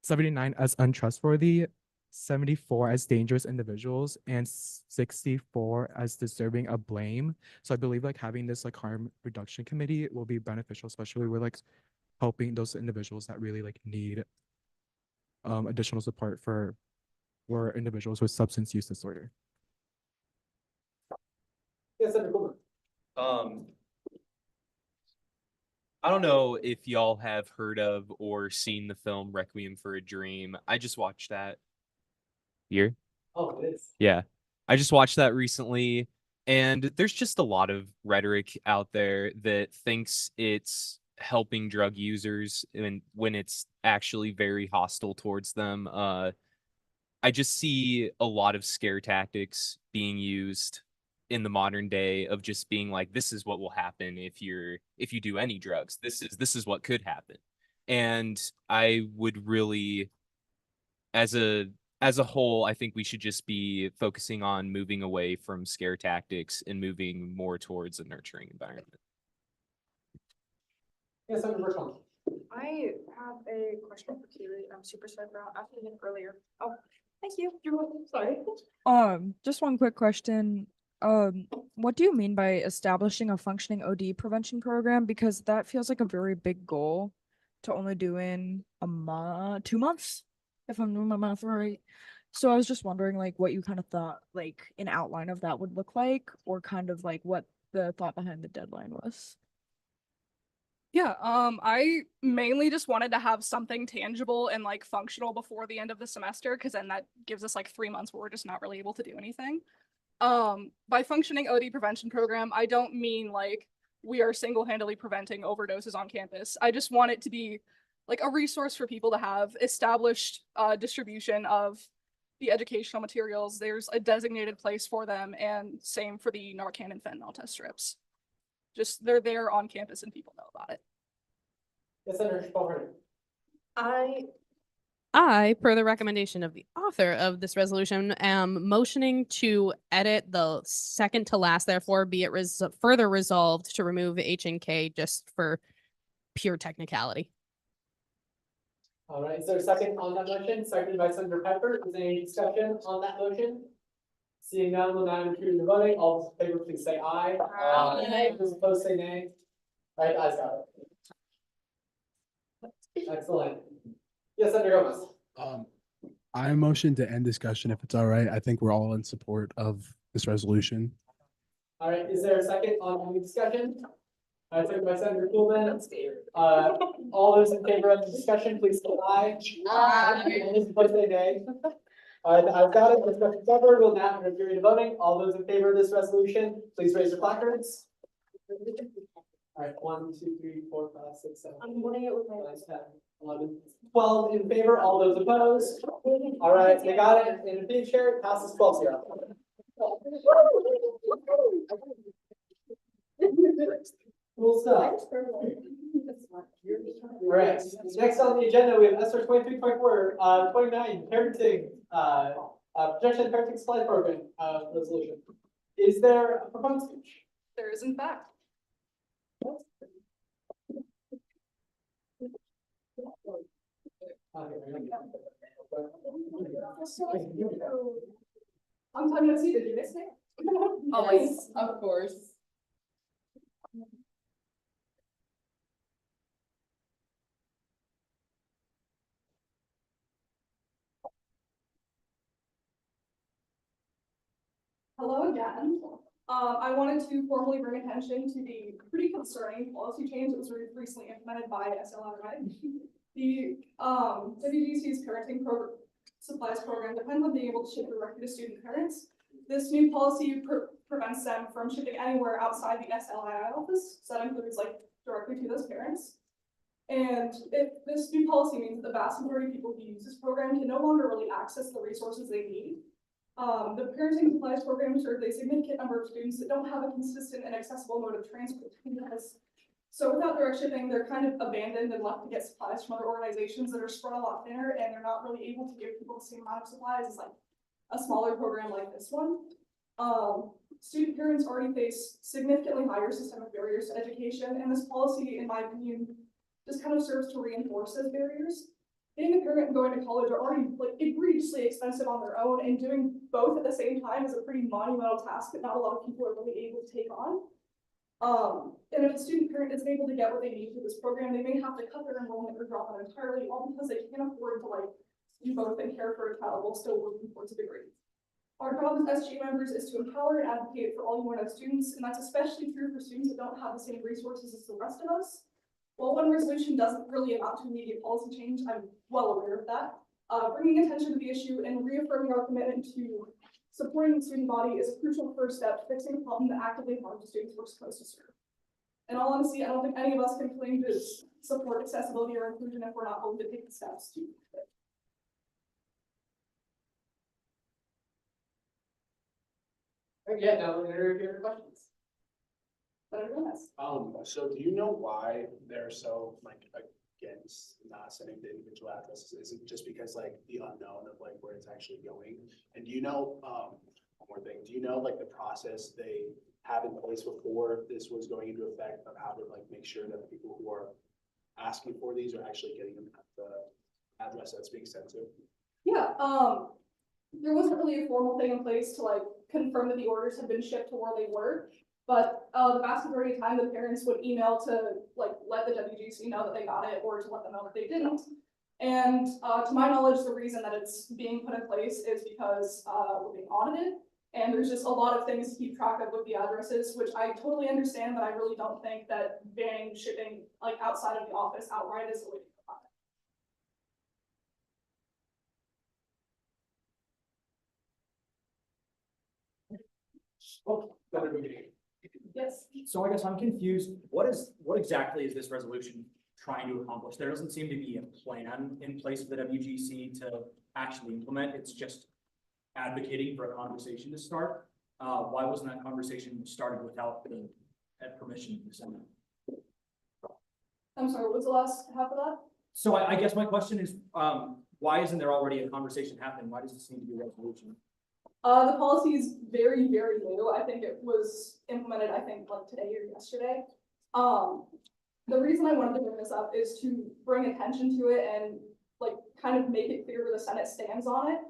79 as untrustworthy, 74 as dangerous individuals, and 64 as deserving of blame. So I believe like having this like harm reduction committee will be beneficial, especially with like helping those individuals that really like need additional support for individuals with substance use disorder. Yes, Senator Coleman. I don't know if y'all have heard of or seen the film Requiem for a Dream. I just watched that. Year? Oh, it is. Yeah. I just watched that recently, and there's just a lot of rhetoric out there that thinks it's helping drug users and when it's actually very hostile towards them. I just see a lot of scare tactics being used in the modern day of just being like, this is what will happen if you do any drugs. This is what could happen. And I would really, as a whole, I think we should just be focusing on moving away from scare tactics and moving more towards a nurturing environment. Yes, Senator Bertrand. I have a question for Keely. I'm super sorry about asking it earlier. Oh, thank you. You're welcome. Sorry. Just one quick question. What do you mean by establishing a functioning OD prevention program? Because that feels like a very big goal to only do in 2 months, if I'm doing my math right. So I was just wondering like what you kind of thought like an outline of that would look like, or kind of like what the thought behind the deadline was. Yeah, I mainly just wanted to have something tangible and like functional before the end of the semester, because then that gives us like 3 months where we're just not really able to do anything. By functioning OD prevention program, I don't mean like we are single-handedly preventing overdoses on campus. I just want it to be like a resource for people to have established distribution of the educational materials. There's a designated place for them, and same for the Narcan and fentanyl test strips. Just they're there on campus and people know about it. Yes, Senator Spalding. I, per the recommendation of the author of this resolution, am motioning to edit the second to last, therefore be it further resolved to remove H and K just for pure technicality. All right, is there a second on that motion? Seconded by Senator Piper. Is there any discussion on that motion? Seeing none, we'll now include the voting. All those in favor, please say aye. Aye. Those opposed, say nay. All right, ayes got it. Excellent. Yes, Senator Gomez. I motion to end discussion if it's all right. I think we're all in support of this resolution. All right, is there a second on any discussion? Second by Senator Coolman. All those in favor of the discussion, please say aye. All those opposed, say nay. I've got it, discussion's over, we'll now enter a period of voting. All those in favor of this resolution, please raise your placards. All right, 1, 2, 3, 4, 5, 6, 7. I'm wanting it with my. 9, 10, 11, 12 in favor, all those opposed. All right, they got it, and being shared, passes 12-0. Cool stuff. All right, next on the agenda, we have SR 23-24, 29, parenting, projection parenting supply program, resolution. Is there a proponent speech? There is in fact. I'm talking to see, did you miss me? Yes, of course. Hello again. I wanted to formally bring attention to the pretty concerning policy change that was recently implemented by SLRI. The WGC's parenting supplies program depends on being able to ship directly to student parents. This new policy prevents them from shipping anywhere outside the SLII office, so that includes like directly to those parents. And this new policy means that the vast majority of people who use this program can no longer really access the resources they need. The parenting supplies program serves a significant number of students that don't have a consistent and accessible mode of transport between us. So without direct shipping, they're kind of abandoned and left to get supplies from other organizations that are spread a lot thinner, and they're not really able to give people the same amount of supplies as like a smaller program like this one. Student parents already face significantly higher systemic barriers to education, and this policy, in my opinion, just kind of serves to reinforce those barriers. Being a parent and going to college are already like egregiously expensive on their own, and doing both at the same time is a pretty monumental task that not a lot of people are really able to take on. And if a student parent isn't able to get what they need through this program, they may have to cut their enrollment or drop it entirely, all because they can't afford to like do both and care for a child while still working towards a degree. Our job as SGA members is to empower and advocate for all UNO students, and that's especially true for students that don't have the same resources as the rest of us. While one resolution doesn't really amount to immediate policy change, I'm well aware of that. Bringing attention to the issue and reaffirming our commitment to supporting the student body is a crucial first step to fixing a problem that actively harms the students we're supposed to serve. In all honesty, I don't think any of us can claim to support accessibility or inclusion if we're not willing to take the steps to do it. Yeah, now we're gonna review your questions. So do you know why they're so like against not sending the individual addresses? Is it just because like the unknown of like where it's actually going? And do you know, one more thing, do you know like the process they have in place before this was going into effect of how to like make sure that the people who are asking for these are actually getting them at the address that's being sent to? Yeah, there wasn't really a formal thing in place to like confirm that the orders had been shipped to where they were. But the vast majority of the time, the parents would email to like let the WGC know that they got it, or to let them know that they didn't. And to my knowledge, the reason that it's being put in place is because we're being audited, and there's just a lot of things to keep track of with the addresses, which I totally understand, but I really don't think that banning shipping like outside of the office outright is the way to go about it. Yes. So I guess I'm confused. What exactly is this resolution trying to accomplish? There doesn't seem to be a plan in place for the WGC to actually implement. It's just advocating for a conversation to start. Why wasn't that conversation started without the permission of the Senate? I'm sorry, what was the last half of that? So I guess my question is, why isn't there already a conversation happening? Why does this need to be a resolution? The policy is very, very new. I think it was implemented, I think, like today or yesterday. The reason I wanted to bring this up is to bring attention to it and like kind of make it clear where the Senate stands on it.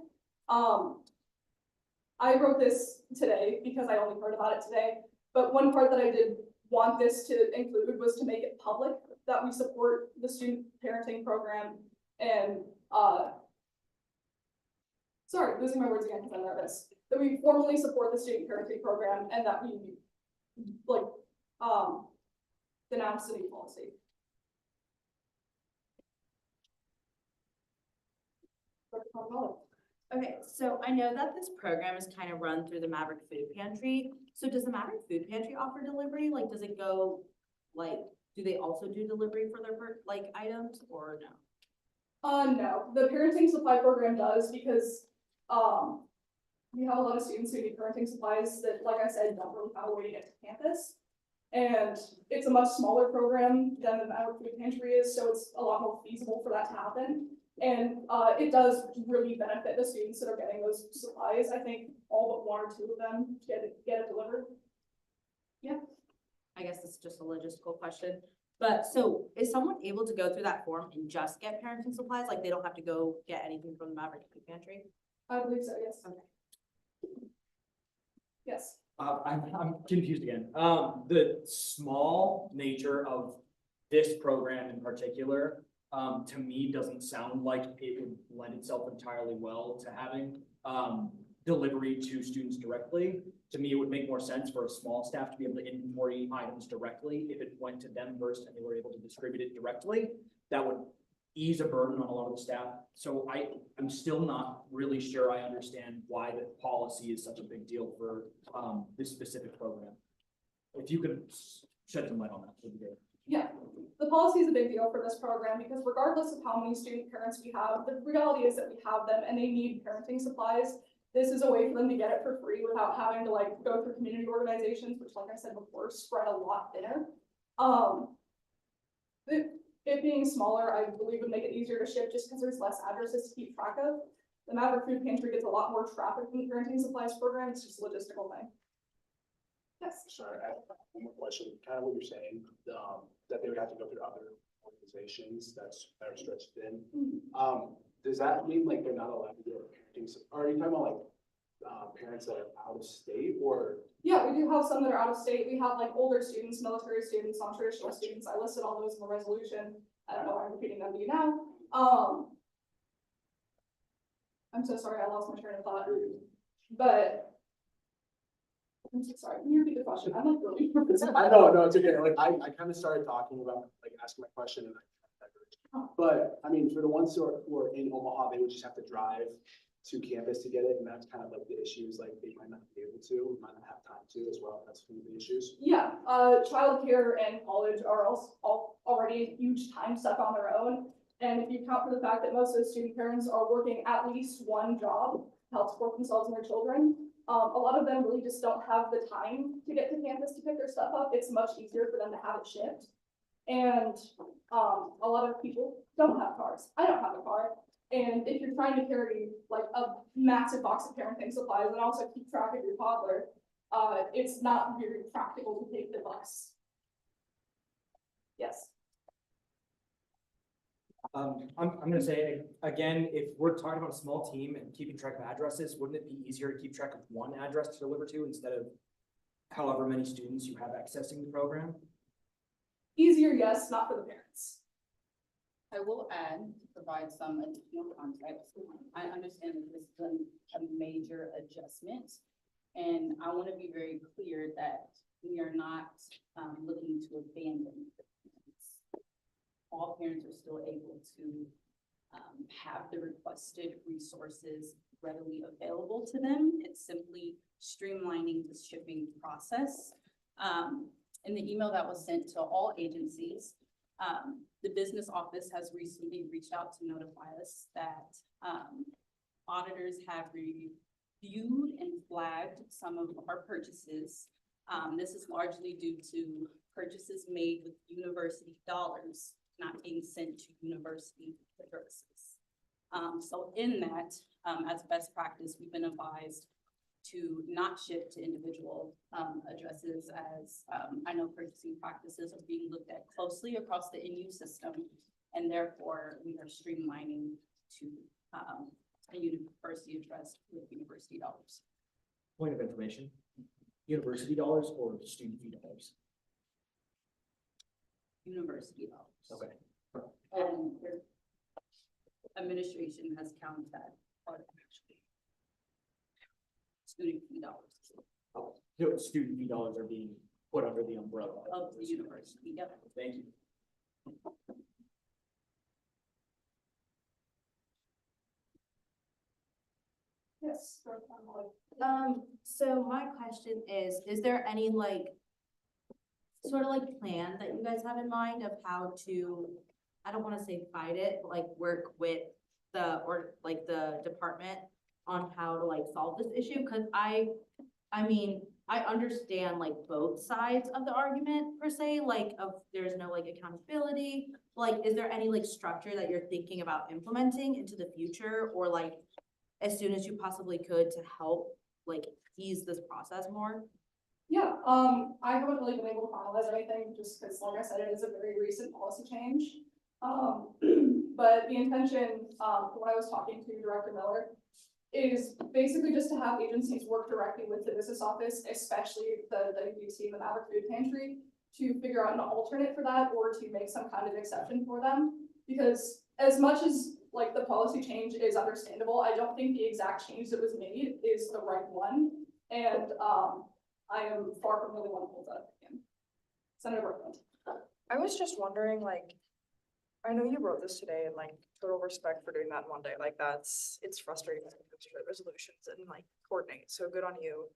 I wrote this today because I only heard about it today, but one part that I did want this to include was to make it public that we support the student parenting program and sorry, losing my words again because I'm nervous. That we formally support the student parenting program and that we like denounce city policy. Okay, so I know that this program is kind of run through the Maverick Food Pantry. So does the Maverick Food Pantry offer delivery? Like, does it go, like, do they also do delivery for their, like, items or no? No, the parenting supply program does because, we have a lot of students who need parenting supplies that, like I said, don't really have a way to get to campus. And it's a much smaller program than the Maverick Food Pantry is, so it's a lot more feasible for that to happen. And, it does really benefit the students that are getting those supplies. I think all but 1 or 2 of them get it delivered. Yeah. I guess it's just a logistical question. But so is someone able to go through that form and just get parenting supplies? Like they don't have to go get anything from the Maverick Food Pantry? I believe so, yes. Okay. Yes. I'm confused again. The small nature of this program in particular, to me, doesn't sound like it would lend itself entirely well to having, delivery to students directly. To me, it would make more sense for a small staff to be able to inventory items directly. If it went to them first and they were able to distribute it directly, that would ease a burden on a lot of the staff. So I'm still not really sure I understand why the policy is such a big deal for this specific program. If you could shed some light on that, would be great. Yeah, the policy is a big deal for this program because regardless of how many student parents we have, the reality is that we have them and they need parenting supplies. This is a way for them to get it for free without having to like go through community organizations, which like I said before, spread a lot thinner. It being smaller, I believe would make it easier to ship just because there's less addresses to keep track of. The Maverick Food Pantry gets a lot more traffic than the parenting supplies program. It's just a logistical thing. Yes. Sorry, I have one more question. Kind of what you're saying, that they would have to go through other organizations that are stretched thin. Does that mean like they're not allowed to do parenting? Are you talking about like parents that are out of state or? Yeah, we do have some that are out of state. We have like older students, military students, non-traditional students. I listed all those in the resolution. I don't know why I'm repeating them to you now. I'm so sorry, I lost my train of thought. But I'm so sorry. Can you repeat the question? I'm like really. I know, no, it's okay. Like I kind of started talking about like asking my question and but I mean, for the ones who are in Omaha, they would just have to drive to campus to get it, and that's kind of like the issues. Like they might not be able to, might not have time to as well. That's one of the issues. Yeah, childcare and college are also already a huge time suck on their own. And if you account for the fact that most of the student parents are working at least one job to help support themselves and their children, a lot of them really just don't have the time to get to campus to pick their stuff up. It's much easier for them to have it shipped. And a lot of people don't have cars. I don't have a car. And if you're trying to carry like a massive box of parenting supplies and also keep track of your toddler, it's not very practical to take the bus. Yes. I'm gonna say, again, if we're talking about a small team and keeping track of addresses, wouldn't it be easier to keep track of one address to deliver to instead of however many students you have accessing the program? Easier, yes, not for the parents. I will add, to provide some additional context. I understand that this is a major adjustment. And I want to be very clear that we are not looking to abandon the parents. All parents are still able to have the requested resources readily available to them. It's simply streamlining the shipping process. In the email that was sent to all agencies, the business office has recently reached out to notify us that auditors have reviewed and flagged some of our purchases. This is largely due to purchases made with university dollars not being sent to university addresses. So in that, as best practice, we've been advised to not ship to individual addresses as I know purchasing practices are being looked at closely across the NU system, and therefore we are streamlining to a university address with university dollars. Point of information, university dollars or student fee dollars? University dollars. Okay. And their administration has counted that part of actually student fee dollars. So student fee dollars are being put under the umbrella Of the university, yep. Thank you. Yes. So my question is there any like, sort of like plan that you guys have in mind of how to, I don't wanna say fight it, but like work with the department on how to like solve this issue? Cause I mean, I understand like both sides of the argument per se, like of there's no like accountability. Like, is there any like structure that you're thinking about implementing into the future, or like as soon as you possibly could to help like ease this process more? Yeah, I haven't really been able to finalize anything, just because, like I said, it is a very recent policy change. But the intention, when I was talking to Director Miller, is basically just to have agencies work directly with the business office, especially the WBC and the Maverick Food Pantry, to figure out an alternate for that, or to make some kind of exception for them. Because as much as like the policy change is understandable, I don't think the exact change that was made is the right one. And I am far from really one to hold that opinion. Senator Berkman. I was just wondering, like, I know you wrote this today and like total respect for doing that in one day. Like it's frustrating to write resolutions and like coordinate. So good on you.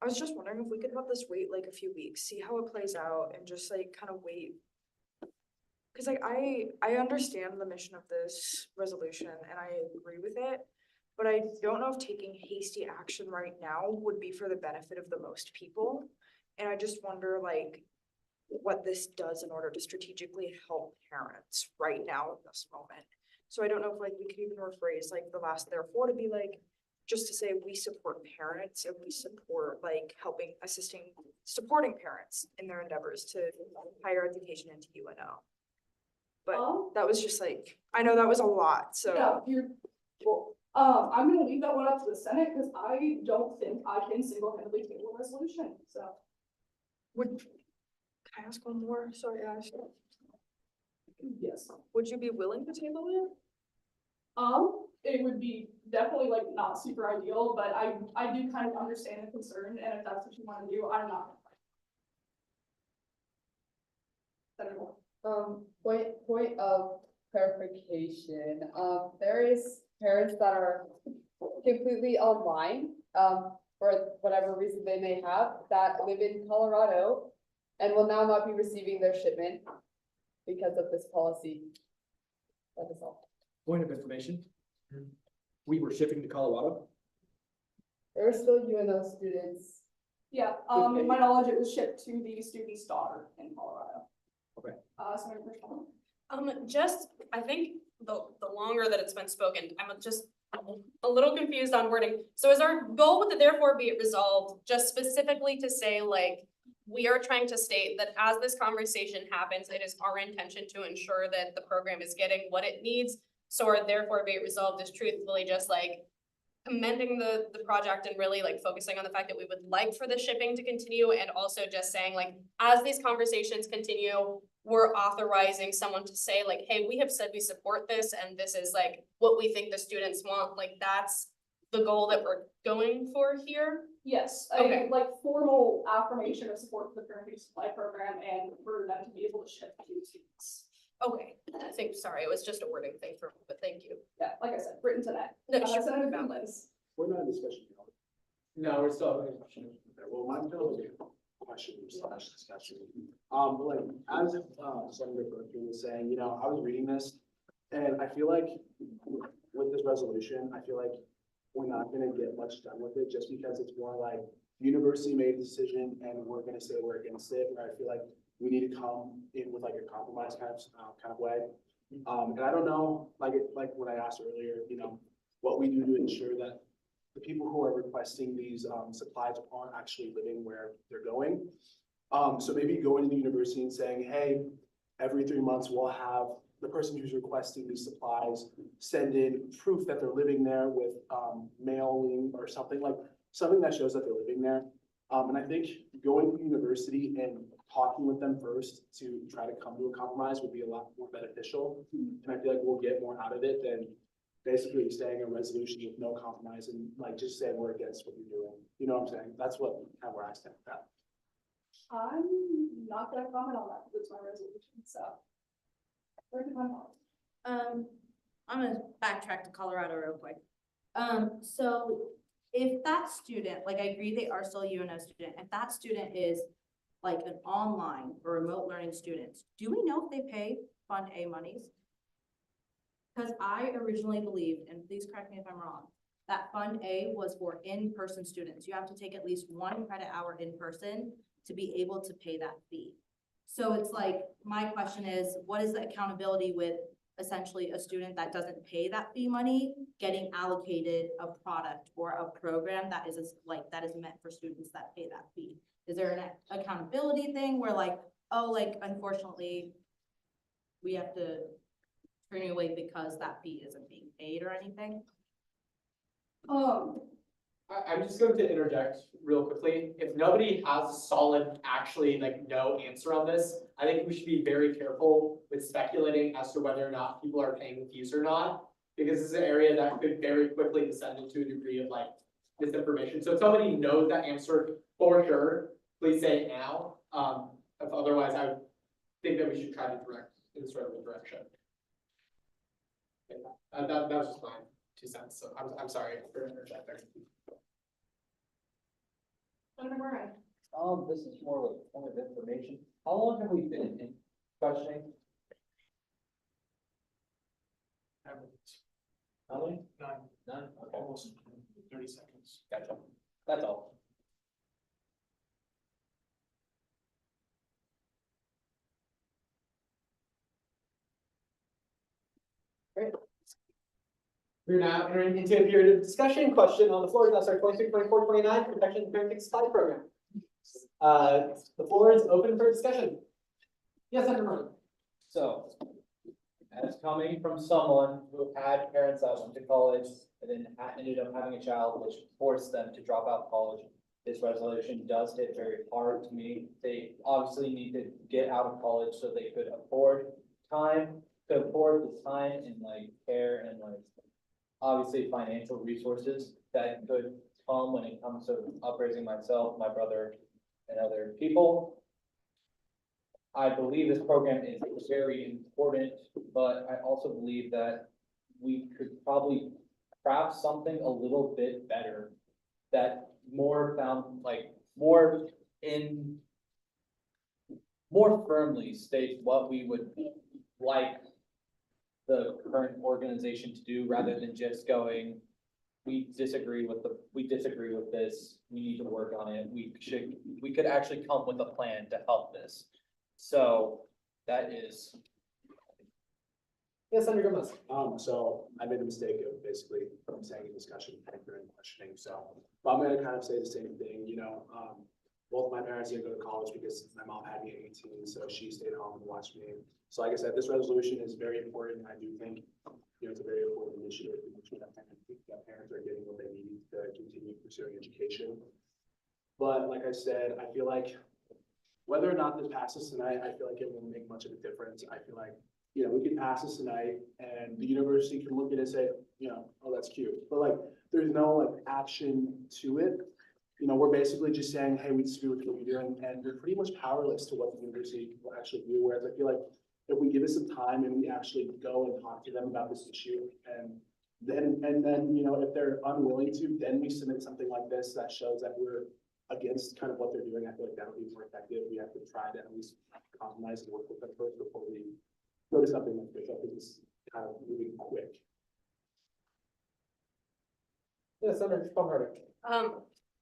I was just wondering if we could have this wait like a few weeks, see how it plays out and just like kind of wait. Cause like I understand the mission of this resolution and I agree with it, but I don't know if taking hasty action right now would be for the benefit of the most people. And I just wonder like what this does in order to strategically help parents right now in this moment. So I don't know if like we could even rephrase like the last therefore to be like, just to say we support parents and we support like supporting parents in their endeavors to higher education into UNO. But that was just like, I know that was a lot, so. Yeah, I'm gonna leave that one up to the Senate, because I don't think I can single-handedly table a resolution, so. Can I ask one more? Sorry, Ash. Yes. Would you be willing to table it? It would be definitely like not super ideal, but I do kind of understand the concern, and if that's what you want to do, I'm not. Point of clarification, there is parents that are completely online, for whatever reason they may have, that live in Colorado and will now not be receiving their shipment because of this policy. That is all. Point of information. We were shipping to Colorado. There are still UNO students. Yeah, in my knowledge, it was shipped to the student's daughter in Colorado. Okay. Senator Berkman. I think the longer that it's been spoken, I'm just a little confused on wording. So is our goal with the therefore be it resolved just specifically to say like, we are trying to state that as this conversation happens, it is our intention to ensure that the program is getting what it needs. So our therefore be it resolved is truthfully just like commending the project and really like focusing on the fact that we would like for the shipping to continue, and also just saying like, as these conversations continue, we're authorizing someone to say like, hey, we have said we support this and this is like what we think the students want. Like that's the goal that we're going for here. Yes, Okay. like formal affirmation of support for the current food supply program and for them to be able to ship to students. Okay, I think, sorry, it was just a wording thing for me, but thank you. Yeah, like I said, written tonight. No, sure. Senator Finlands. We're not in discussion. No, we're still having a question. Okay, well, mine's gonna be a question slash discussion. But like, as Senator Berkman was saying, I was reading this, and I feel like with this resolution, I feel like we're not gonna get much done with it, just because it's more like university made a decision and we're gonna say we're against it, where I feel like we need to come in with like a compromise kind of way. And I don't know, like what I asked earlier, what we do to ensure that the people who are requesting these supplies aren't actually living where they're going. So maybe going to the university and saying, hey, every 3 months we'll have the person who's requesting these supplies send in proof that they're living there with mailing or something that shows that they're living there. And I think going to the university and talking with them first to try to come to a compromise would be a lot more beneficial. And I feel like we'll get more out of it than basically saying a resolution with no compromise and like just saying we're against what you're doing. You know what I'm saying? That's what kind of where I stand with that. I'm not gonna comment on that, because it's my resolution, so. Where can I go? I'm gonna backtrack to Colorado real quick. So if that student, like I agree they are still a UNO student, if that student is like an online or remote learning student, do we know if they pay Fund A monies? Because I originally believed, and please correct me if I'm wrong, that Fund A was for in-person students. You have to take at least 1 credit hour in person to be able to pay that fee. So it's like, my question is, what is the accountability with essentially a student that doesn't pay that fee money getting allocated a product or a program that is meant for students that pay that fee? Is there an accountability thing where like, oh, like unfortunately we have to turn you away because that fee isn't being paid or anything? I'm just going to interject real quickly. If nobody has a solid, actually like no answer on this, I think we should be very careful with speculating as to whether or not people are paying fees or not, because this is an area that could very quickly descend into a degree of like misinformation. So if somebody knows that answer for sure, please say it now. If otherwise, I think that we should try to direct in sort of a direction. That was just my 2 cents. So I'm sorry for interjecting. This is more of a point of information. How long have we been in questioning? How many? None? Okay. Almost 30 seconds. Gotcha. That's all. Great. We're now entering into a period of discussion. Question on the floor is now start 23, 24, 29, Protection and Parenting Supply Program. The floor is open for discussion. Yes, Senator Martin. So, as coming from someone who had parents that went to college and then ended up having a child which forced them to drop out of college, this resolution does hit very hard to me. They obviously need to get out of college so they could afford time, to afford the time and like care and like obviously financial resources that could come when it comes to upraising myself, my brother, and other people. I believe this program is very important, but I also believe that we could probably craft something a little bit better that more firmly states what we would like the current organization to do rather than just going, we disagree with this, we need to work on it, we could actually come with a plan to help this. So that is. Yes, Senator Gomez. So I made the mistake of basically saying in discussion during questioning. So, but I'm gonna kind of say the same thing, you know, both of my parents didn't go to college because my mom had me at 18, so she stayed home and watched me. So like I said, this resolution is very important. I do think, you know, it's a very important initiative that parents are getting what they need to continue pursuing education. But like I said, I feel like whether or not this passes tonight, I feel like it won't make much of a difference. I feel like, you know, we can pass this tonight and the university can look at it and say, you know, oh, that's cute. But like, there's no like action to it. You know, we're basically just saying, hey, we disagree with what you're doing, and we're pretty much powerless to what the university will actually do. Whereas I feel like if we give it some time and we actually go and talk to them about this issue, and then, you know, if they're unwilling to, then we submit something like this that shows that we're against kind of what they're doing. I feel like that would be more effective. We have to try to at least compromise and work with them first before we go to something like this. I think it's kind of moving quick. Yes, Senator Plummer.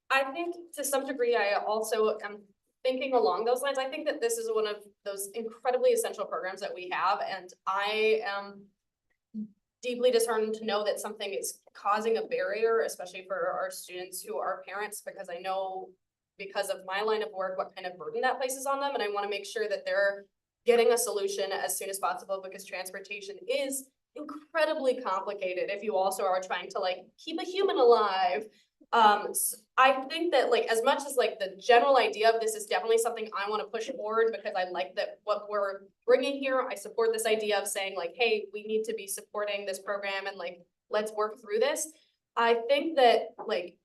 I think to some degree, I also am thinking along those lines. I think that this is one of those incredibly essential programs that we have, and I am deeply disheartened to know that something is causing a barrier, especially for our students who are parents, because I know because of my line of work, what kind of burden that places on them. And I want to make sure that they're getting a solution as soon as possible, because transportation is incredibly complicated if you also are trying to like keep a human alive. I think that like as much as like the general idea of this is definitely something I want to push forward, because I like that what we're bringing here. I support this idea of saying like, hey, we need to be supporting this program and like, let's work through this. I think that like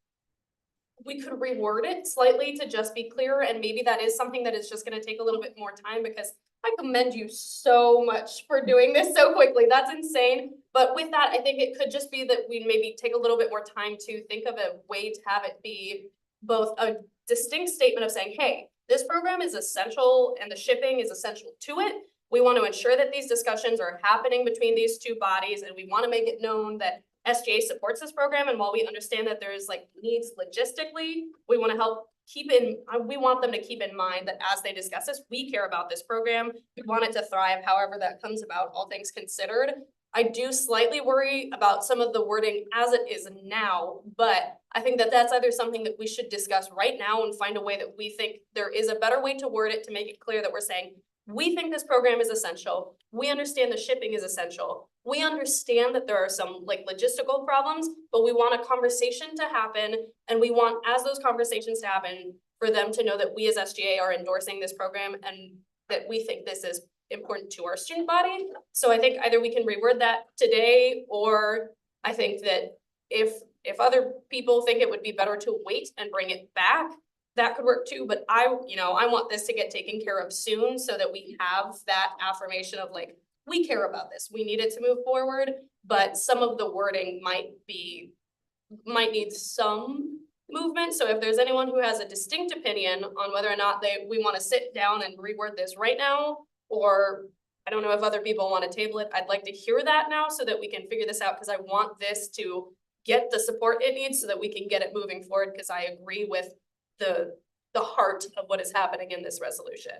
we could reword it slightly to just be clearer, and maybe that is something that is just gonna take a little bit more time, because I commend you so much for doing this so quickly. That's insane. But with that, I think it could just be that we maybe take a little bit more time to think of a way to have it be both a distinct statement of saying, hey, this program is essential and the shipping is essential to it. We want to ensure that these discussions are happening between these two bodies, and we want to make it known that SGA supports this program. And while we understand that there's like needs logistically, we want to help we want them to keep in mind that as they discuss this, we care about this program. We want it to thrive, however that comes about, all things considered. I do slightly worry about some of the wording as it is now, but I think that that's either something that we should discuss right now and find a way that we think there is a better way to word it to make it clear that we're saying, we think this program is essential. We understand the shipping is essential. We understand that there are some like logistical problems, but we want a conversation to happen. And we want, as those conversations to happen, for them to know that we as SGA are endorsing this program and that we think this is important to our student body. So I think either we can reword that today, or I think that if other people think it would be better to wait and bring it back, that could work too. But I want this to get taken care of soon so that we have that affirmation of like, we care about this. We need it to move forward, but some of the wording might need some movement. So if there's anyone who has a distinct opinion on whether or not we want to sit down and reword this right now, or I don't know if other people want to table it, I'd like to hear that now so that we can figure this out, because I want this to get the support it needs so that we can get it moving forward, because I agree with the heart of what is happening in this resolution.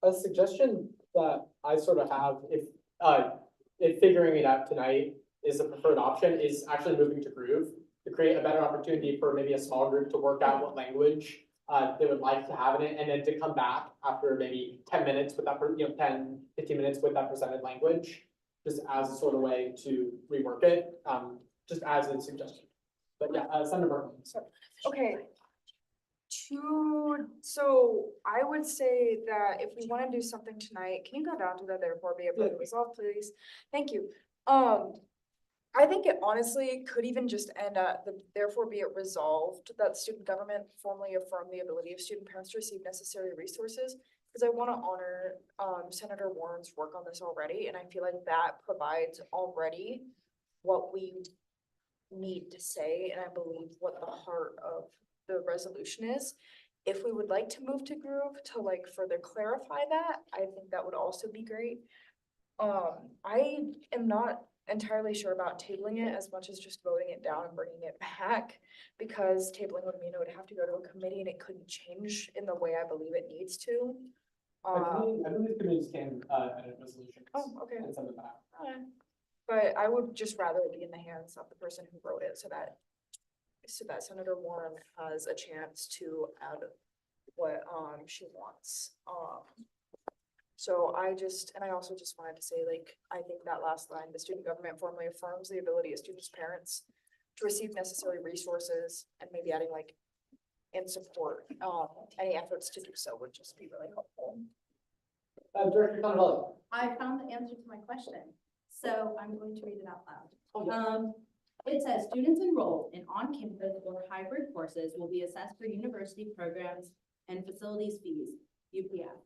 A suggestion that I sort of have, if figuring it out tonight is the preferred option, is actually moving to Groove to create a better opportunity for maybe a small group to work out what language they would like to have in it, and then to come back after maybe 10 minutes with that, 10, 15 minutes with that presented language, just as a sort of way to rework it, just as a suggestion. But yeah, Senator Berkeley. Okay. So I would say that if we want to do something tonight, can you go down to the therefore be it resolved, please? Thank you. I think it honestly could even just end at the therefore be it resolved that student government formally affirm the ability of student parents to receive necessary resources, because I want to honor Senator Warren's work on this already, and I feel like that provides already what we need to say, and I believe what the heart of the resolution is. If we would like to move to Groove to like further clarify that, I think that would also be great. I am not entirely sure about tabling it as much as just voting it down and bringing it back, because tabling would mean it would have to go to a committee and it couldn't change in the way I believe it needs to. I believe committees can edit resolutions. Oh, okay. And send them back. But I would just rather it be in the hands of the person who wrote it, so that Senator Warren has a chance to add what she wants. So I also just wanted to say, like, I think that last line, the student government formally affirms the ability of students' parents to receive necessary resources, and maybe adding like and support any efforts to do so would just be really helpful. Director Conrad. I found the answer to my question, so I'm going to read it out loud. It says students enrolled in on-campus or hybrid courses will be assessed for university programs and facilities fees, UPF.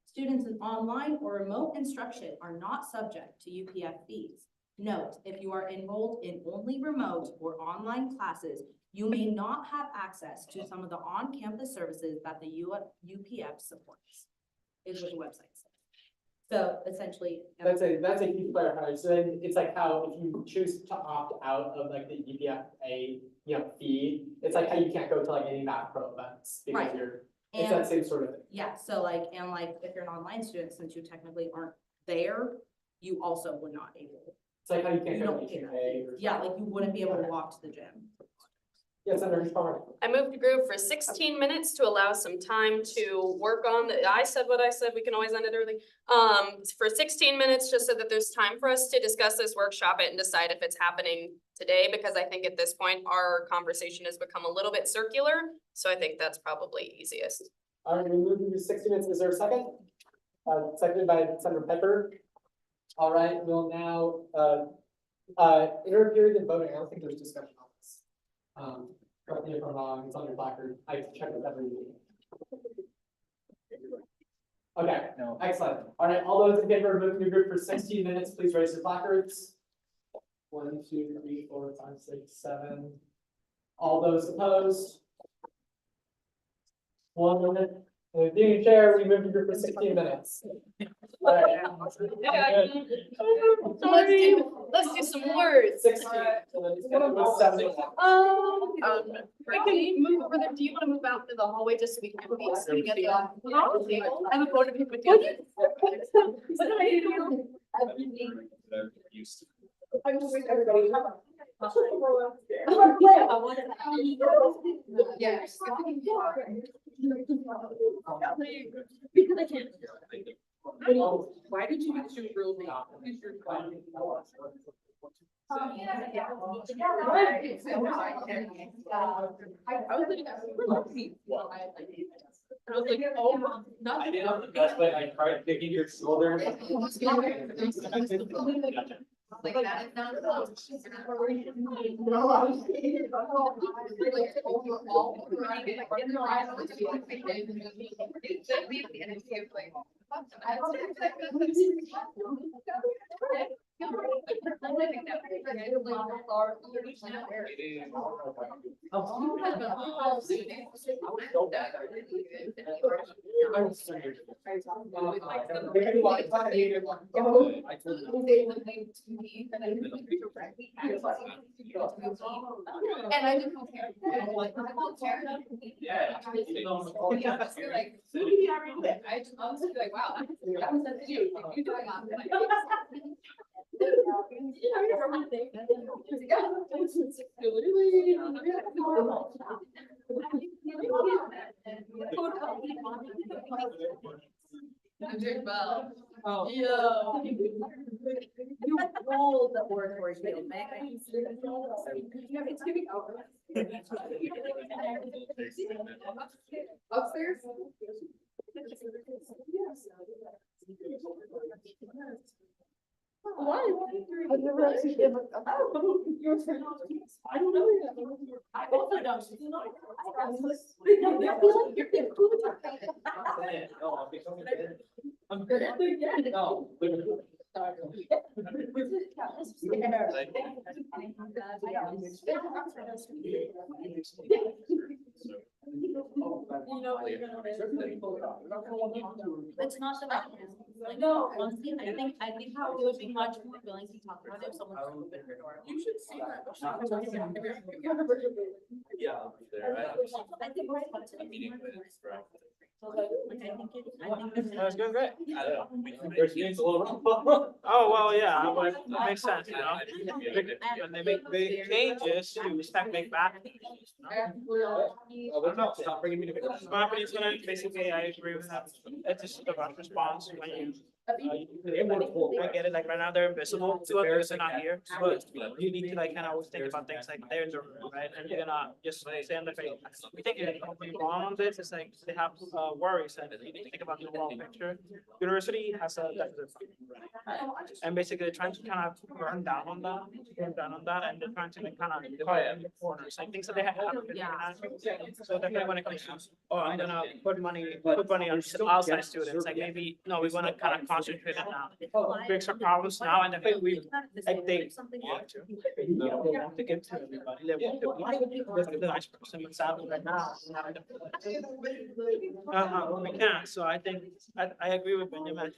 Students in online or remote instruction are not subject to UPF fees. Note, if you are enrolled in only remote or online classes, you may not have access to some of the on-campus services that the UPF supports, is what the website says. So essentially. That's a key clarifier. So then it's like how if you choose to opt out of like the UPFA, fee, it's like how you can't go to like any math pro events because it's that same sort of thing. Yeah, so like, if you're an online student, since you technically aren't there, you also would not able. It's like how you can't go to HPA. Yeah, like you wouldn't be able to walk to the gym. Yes, Senator Schwartz. I moved to Groove for 16 minutes to allow some time to work on I said what I said, we can always end it early. For 16 minutes, just so that there's time for us to discuss this, workshop it, and decide if it's happening today, because I think at this point, our conversation has become a little bit circular. So I think that's probably easiest. All right, we moved to 60 minutes. Is there a second? Seconded by Senator Pepper. All right, we'll now enter a period of voting. I don't think there's discussion on this. Correct me if I'm wrong, it's on your placard, I check it every meeting. Okay, No. excellent. All right, all those in favor of moving your group for 16 minutes, please raise your placards. 1, 2, 3, 4, 5, 6, 7. All those opposed? 1 minute. And being chair, we move your group for 16 minutes. All right. Let's do some words. 16. So then it's gonna go 7. We can move over there. Do you want to move out to the hallway just so we can be sitting at the table? I have a photo of you with you. Yes. Because I can't. Why did you choose real name? I was like, oh, not. I did have the best way, I tried picking your shoulder. Like that is not. And I just. Yeah. Like, I just honestly like, wow, that's you. You doing on. I'm doing well. Oh. Yo. You rolled the oratory field, man. It's giving over. Upstairs? Why? I've never actually been like, oh, you're I don't know. I also don't. I feel like you're being cool. I'm good. No. It's not about him. Like, no, honestly, I think how we would be much more willing to talk about it if someone was open her door. You should see that. Yeah. I think we're going to the meeting. That was going great. I don't know. There's games a little. Oh, well, yeah, but that makes sense, you know? When they make big changes, you expect big back. Stop bringing me to. My opinion is gonna, basically, I agree with that. It's just a rush response when you. I get it, like right now they're invisible to others, they're not here, but you need to like kind of always think about things like they're in the room, right? And you're gonna just say on the face, we think you're wrong on this, it's like they have worries and you need to think about the overall picture. University has a deficit, and basically they're trying to kind of burn down on that, and they're trying to like kind of divide in the corners, like things that they have. So definitely when it comes to, oh, I'm gonna put money on outside students, like maybe, no, we wanna kind of concentrate it now. Fix our problems now, and I think we, like they want to. You don't want to give to everybody, they want to, the nice person that's out right now. We can't, so I think, I agree with Benjamin,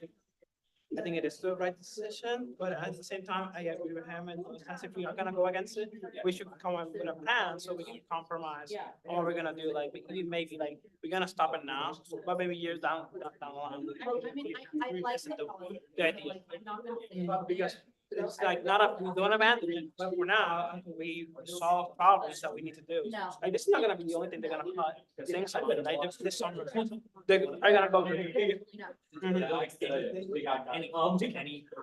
I think it is the right decision, but at the same time, I agree with him, and if we are gonna go against it, we should come up with a plan so we can compromise. Or we're gonna do like, we maybe like, we're gonna stop it now, but maybe years down the line. I mean, I like The idea. Because it's like not a, we don't abandon it, but for now, we solve problems that we need to do. No. Like, this is not gonna be the only thing they're gonna cut, things like that, like this summer, they're gonna go.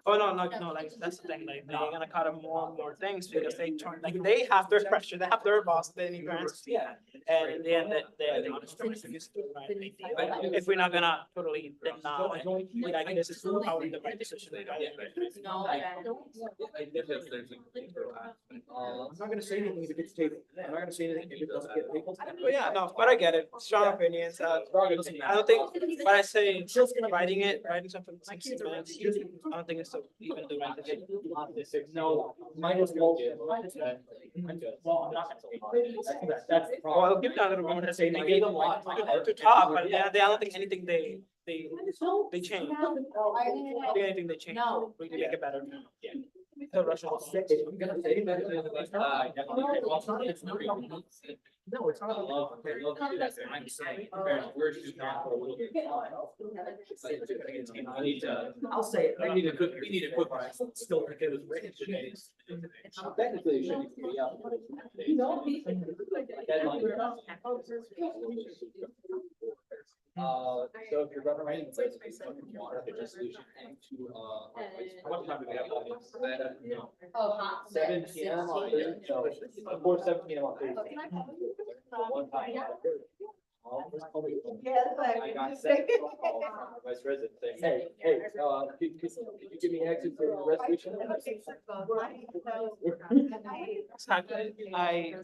Oh, no, like, that's the thing, like, they're gonna cut up more and more things because they try, like, they have their pressure, they have their boss, they need grants. Yeah. And in the end, they're honest, if we're not gonna totally deny, like, this is probably the right decision. No, I'm not gonna say anything if it gets tabled. I'm not gonna say anything if it doesn't get tabled. But yeah, no, but I get it. Strong opinions. Listen, I don't think when I say writing something in 60 minutes, I don't think it's so even the right thing. No, mine was well. Well, I'm not gonna. That's the problem. Well, I'll give down to the woman that say they gave them a lot to talk, but yeah, I don't think anything they change. I don't think anything they change. No. We can make it better. Yeah. So Russia. I'm gonna say that. No, it's not. I'm saying, we're just not. I need to, I'll say it, we need a quick, still think it was written today. Technically, it shouldn't be up. So if you're running writing, it's like water, the solution to, what time do we have? Oh, 7 PM on Thursday, so before 7 PM on Thursday. One time. I got set. Vice President saying, hey, could you give me exit for the resolution?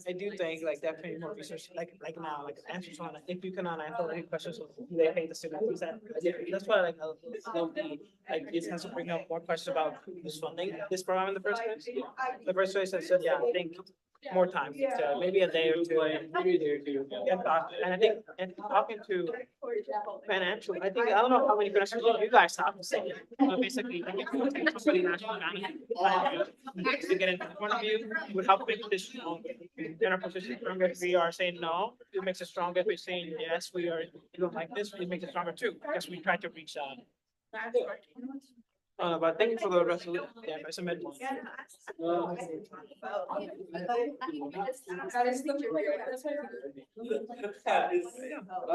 I do think like definitely more research, like now, like answers on, if you can answer any questions, do they pay the students? That's why like, it has to bring up more questions about who's funding this program in the first place. The first place I said, yeah, I think more time, so maybe a day or two. And I think, and talking to financial, I don't know how many questions you guys have to say. Basically, I think somebody national to get in front of you would help make this strong. In our position stronger if we are saying no, it makes it stronger if we're saying yes, we don't like this, it makes it stronger too, because we try to reach out. But thank you for the resolution. Yeah, I submit one. But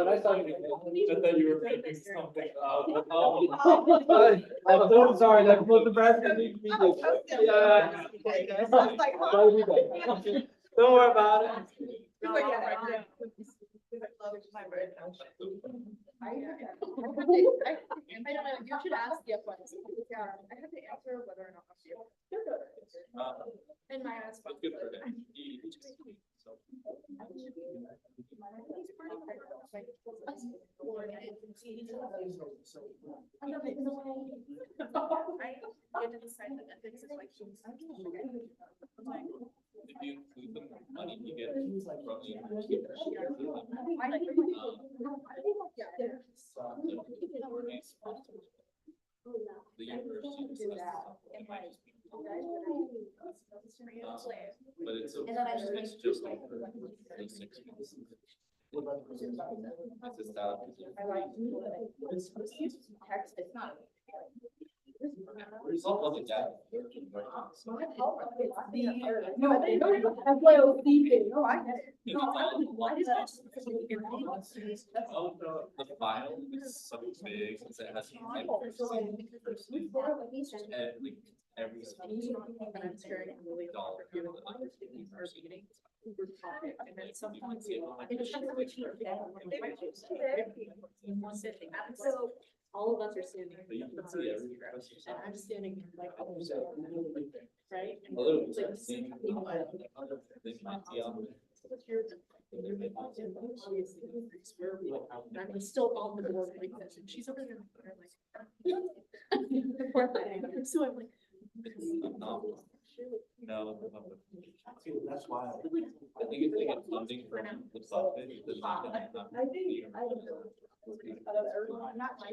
I thought you were making something. I'm so sorry, that was the best thing you can do. Don't worry about it. I don't know, you should ask the questions. Yeah, I have to answer whether or not I'm the. In my response. If you include the money you get from the university. But it's just like the 6 months. It's just out. It's not. It's all public data. No, they don't even have my own thing. No, I get it. The file is so big, since it has every dollar. And then sometimes so all of us are standing. But you can see every question. And I'm standing like, right? Although It's like, I'm still on the board like this, and she's over there like. So I'm like. No. That's why. I think if they get funding from the profit, then I think, I don't know. Not my.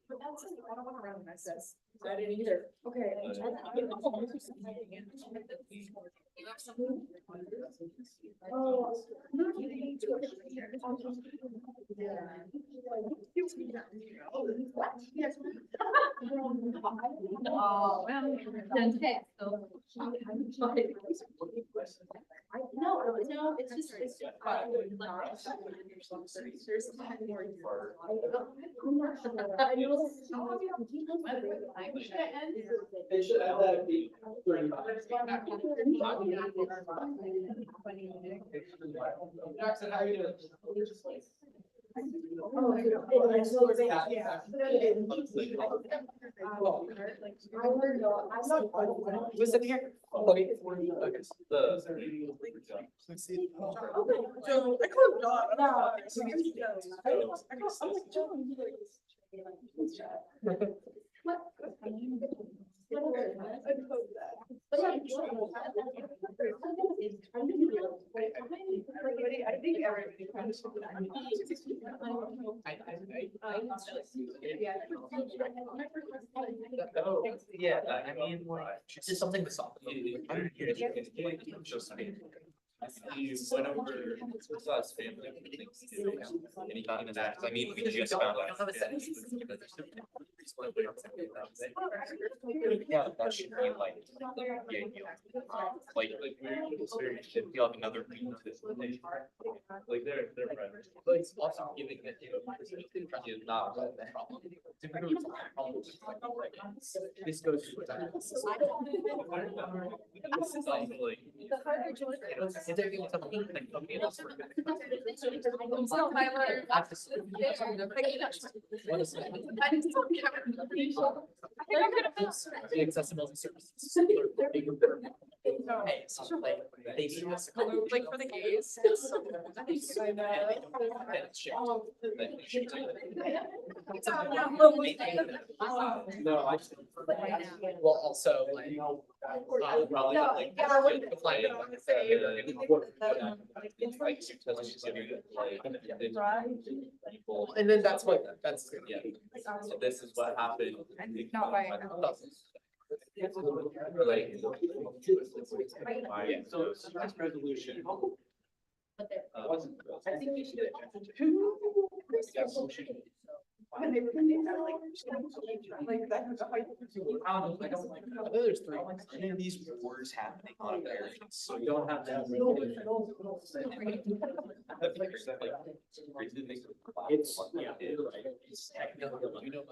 But that's, I don't want to run my says. I didn't either. Okay. Oh. Oh, well, no, it's just, They should have that be 35. Jackson, how are you doing? Who's in here? Okay. Yeah, I mean, like, just something to solve. I'm here to just me. He went over to us family and he got into that, 'cause I mean, we just found out. Yeah, that should be like, yeah, like, should feel like another. Like they're right. But it's also giving it, is not the problem. This goes to that. This is like. Is there even something like company else? What is that? The accessibility services. Hey, so like, they do this, like for the gays. I know. No, I. Well, also like. Probably like. And then that's that's, yeah. So this is what happened. Not by. Like. Yeah, so it's a resolution. I think we should. I know there's three. And then these wars happening on Americans, so we don't have that. It's, yeah, it's technically, you know,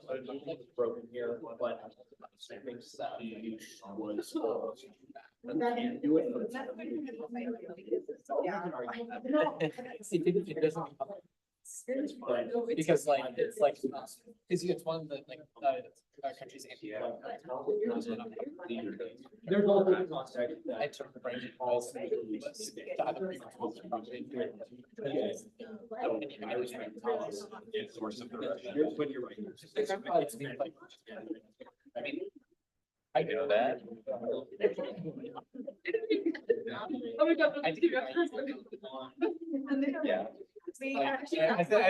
broken here, but I think that was. Can't do it. It doesn't. But because like, it's like, it's one of the like, countries. There's all the contact. I took the branch calls. When you're right. I mean. I know that. Yeah. I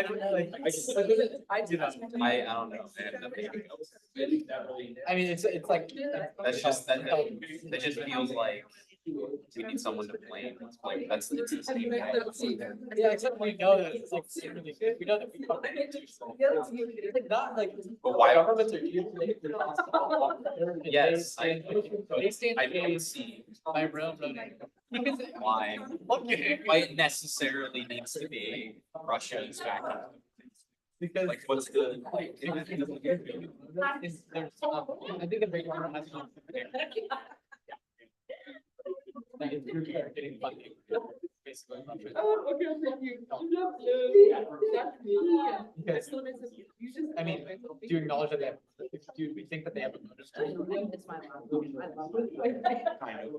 don't know, like, I do not. I don't know. I mean, it's like. That's just, that just feels like we need someone to blame. Like, that's the same. Yeah, except we know that it's like, we know that we. Like, not like. But why governments are used. Yes, I don't see. By railroading. Why it necessarily needs to be Russia's back. Because like, what's the like? I think the big one has not. Getting funding. Oh, okay, thank you. Because, I mean, do you acknowledge that they have, do we think that they have a notice? It's my mom. Kind of,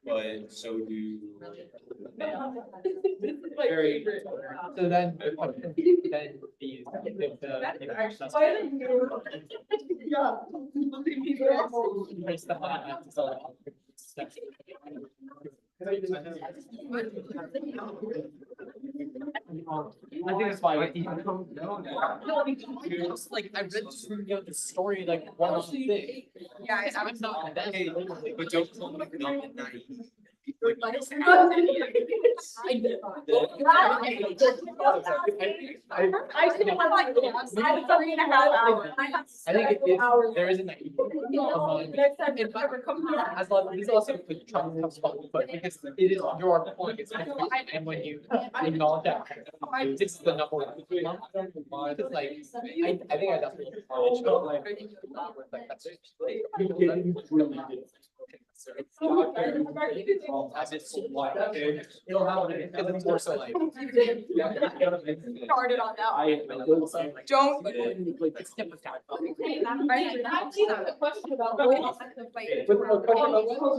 but so do. Very, so then the, Yeah. Raise the hand, so. I think it's fine. Just like I read the story like one of the thing. Yeah, I'm not that. But don't tell me I think like 3.5 hours. I think there isn't like. Next time if I ever come here. As long as this also with Trump comes from, but because it is your point, and when you acknowledge that, this is the number one. Because like, I think I definitely. Like that's. Started on that. Don't. Question about.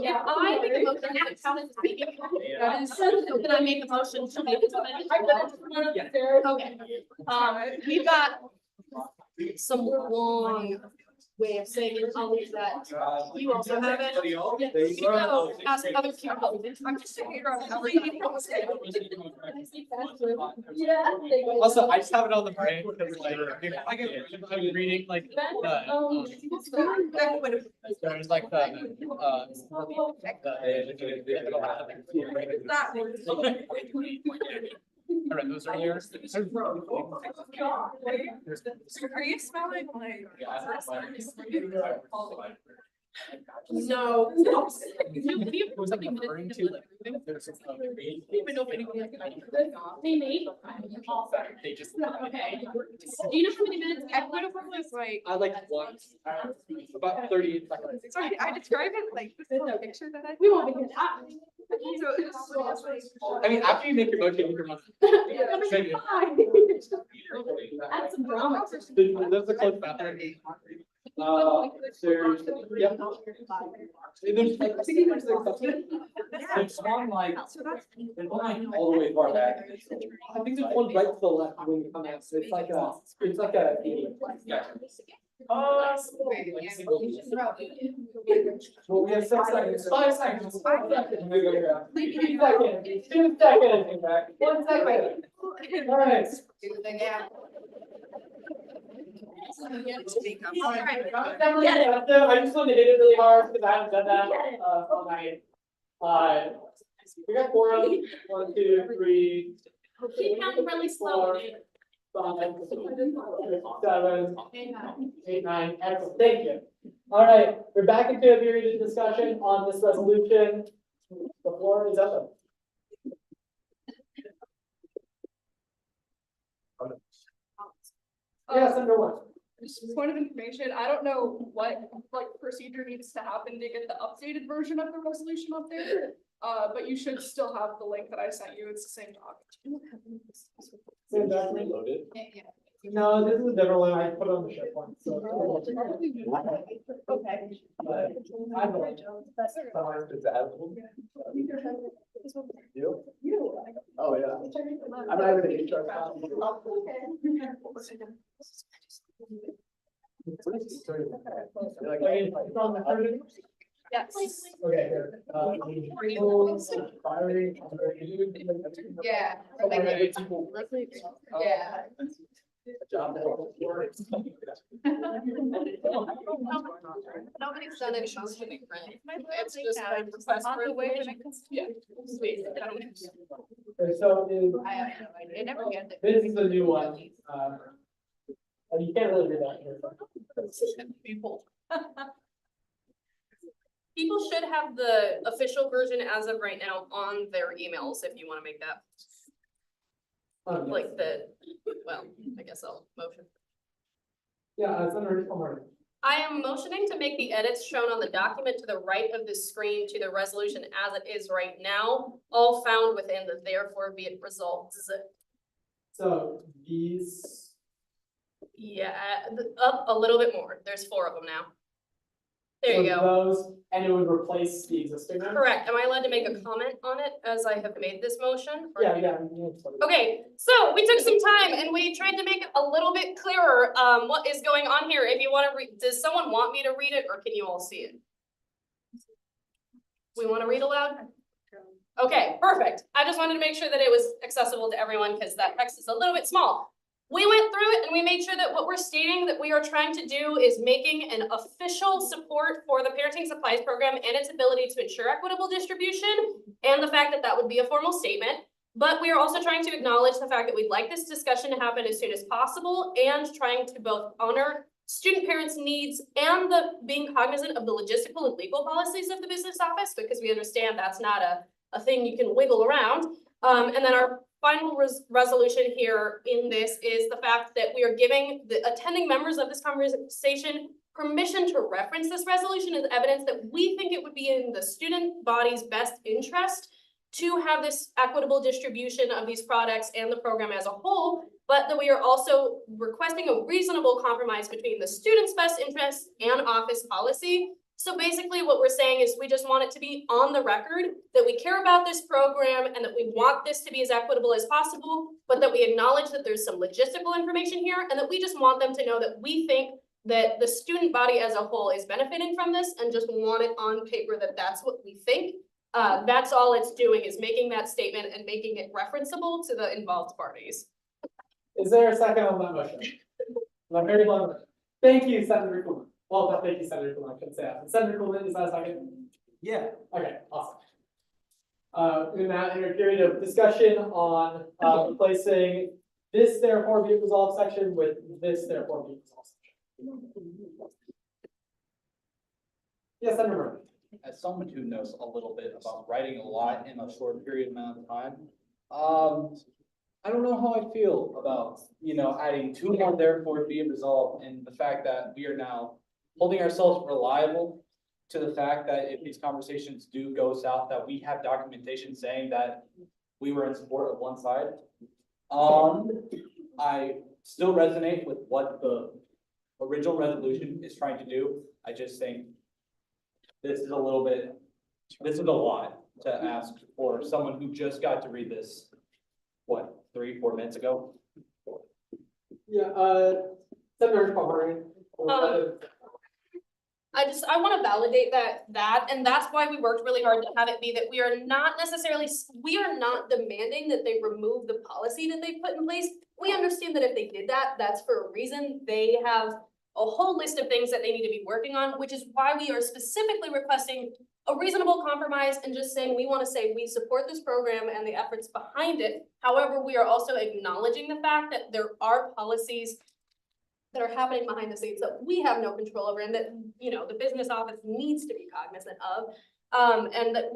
Yeah, I make a motion that sounds speaking. That is, can I make a motion to make it? Okay, we've got some long way of saying it, I'll leave that. You also have it. So, ask other people. I'm just saying, how many people say Also, I just have it on the brain because like, I'm reading like there's like I read those earlier. Are you smelling like? No. It was like referring to like, there's some. Even though Maybe. They just. Okay. Do you know how many minutes equitable is like? I like one, about 30 seconds. Sorry, I describe it like this is a picture that I. We won't be here. So it's like. I mean, after you make your motion, you can run. Add some drama. There's a close bathroom. There's, yep. There's like, I think there's one like, there's one like all the way far back. I think there's one right to the left when you come out, so it's like a, yeah. Well, we have 6 seconds, 5 seconds, 5 seconds. 2 seconds, 2 seconds, back, 1 second. All right. I just wanted to hit it really hard because I haven't done that all night. We got 4 of them. 1, 2, 3. Keep counting really slow. 5, 7, 8, 9. Excellent. Thank you. All right, we're back into a period of discussion on this resolution. The floor is open. Yes, number 1. Just point of information, I don't know what like procedure needs to happen to get the updated version of the resolution up there. But you should still have the link that I sent you, it's the same document. Same document? No, this is a different one, I put it on the SharePoint, so. Okay. I don't know. You? Oh, yeah. I'm not even in charge. Yes. Okay, here. Yeah. Yeah. Nobody's done any motion in print. It's just a request for the way. Yeah. Sweet. So It never gets. this is the new one. You can't really read that here. People. People should have the official version as of right now on their emails if you want to make that. Like the, well, I guess I'll motion. Yeah, it's under summary. I am motioning to make the edits shown on the document to the right of the screen to the resolution as it is right now, all found within the therefore be it resolved. So these. Yeah, up a little bit more. There's 4 of them now. There you So go. those, and it would replace the existing one? Correct. Am I allowed to make a comment on it as I have made this motion? Or- Yeah. Okay, so we took some time and we tried to make it a little bit clearer, what is going on here. If you want to read, does someone want me to read it or can you all see it? We want to read aloud? Okay, perfect. I just wanted to make sure that it was accessible to everyone because that text is a little bit small. We went through it and we made sure that what we're stating that we are trying to do is making an official support for the parenting supplies program and its ability to ensure equitable distribution and the fact that that would be a formal statement. But we are also trying to acknowledge the fact that we'd like this discussion to happen as soon as possible and trying to both honor student parents' needs and the being cognizant of the logistical and legal policies of the business office, because we understand that's not a thing you can wiggle around. And then our final resolution here in this is the fact that we are giving the attending members of this conversation permission to reference this resolution is evidence that we think it would be in the student body's best interest to have this equitable distribution of these products and the program as a whole, but that we are also requesting a reasonable compromise between the student's best interest and office policy. So basically what we're saying is we just want it to be on the record that we care about this program and that we want this to be as equitable as possible, but that we acknowledge that there's some logistical information here and that we just want them to know that we think that the student body as a whole is benefiting from this and just want it on paper that that's what we think. That's all it's doing, is making that statement and making it referenceable to the involved parties. Is there a second on that motion? My very long motion. Thank you, Senator Coolman. Well, thank you, Senator Coolman. I shouldn't say that. Senator Coolman, is that a second? Yeah. Okay, awesome. We're now in a period of discussion on replacing this therefore be it resolved section with this therefore be it resolved section. Yes, Senator Murphy. As someone who knows a little bit about writing a lot in a short period amount of time, I don't know how I feel about, adding two more therefore be it resolved, and the fact that we are now holding ourselves reliable to the fact that if these conversations do go south, that we have documentation saying that we were in support of one side. I still resonate with what the original resolution is trying to do. I just think this is a lot to ask for someone who just got to read this, what, 3-4 minutes ago? Yeah, Senator Palmer. I want to validate that, and that's why we worked really hard to have it be that we are not demanding that they remove the policy that they put in place. We understand that if they did that, that's for a reason. They have a whole list of things that they need to be working on, which is why we are specifically requesting a reasonable compromise and just saying we want to say we support this program and the efforts behind it. However, we are also acknowledging the fact that there are policies that are happening behind the scenes that we have no control over and that, the business office needs to be cognizant of. And that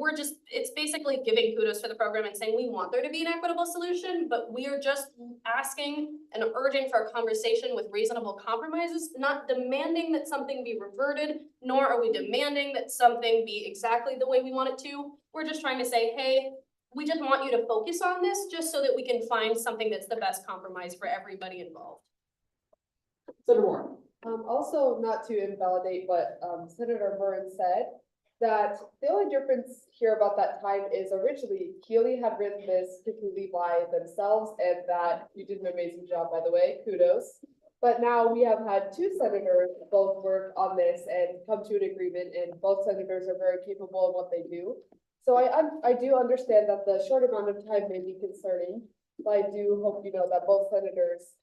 it's basically giving kudos to the program and saying we want there to be an equitable solution, but we are just asking and urging for a conversation with reasonable compromises, not demanding that something be reverted, nor are we demanding that something be exactly the way we want it to. We're just trying to say, hey, we just want you to focus on this just so that we can find something that's the best compromise for everybody involved. Senator Warren. Also, not to invalidate what Senator Murren said, that the only difference here about that time is originally Keely had written this completely by themselves, and that you did an amazing job, by the way, kudos. But now we have had two senators both work on this and come to an agreement, and both senators are very capable of what they do. So I do understand that the short amount of time may be concerning, but I do hope you know that both senators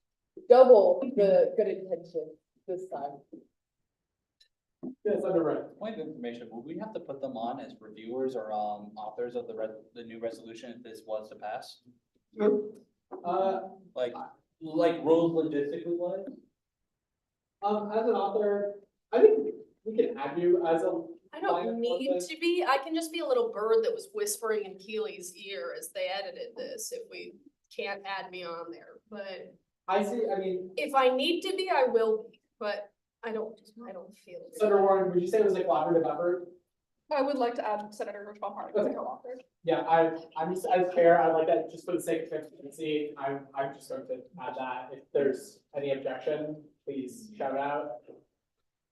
double the good intention this time. Yes, Senator Wright. Point of information, will we have to put them on as reviewers or authors of the new resolution if this was to pass? Like rules logistically wise? As an author, I think we can add you as a. I don't need to be, I can just be a little bird that was whispering in Keely's ear as they edited this, if we can't add me on there, but. If I need to be, I will be, but I don't feel. Senator Warren, would you say it was a collaborative effort? I would like to add Senator Richmond Hardy as a co-author. Yeah, I'm just as chair, I'd like that just for the sake of transparency, I'm just going to add that. If there's any objection, please shout it out.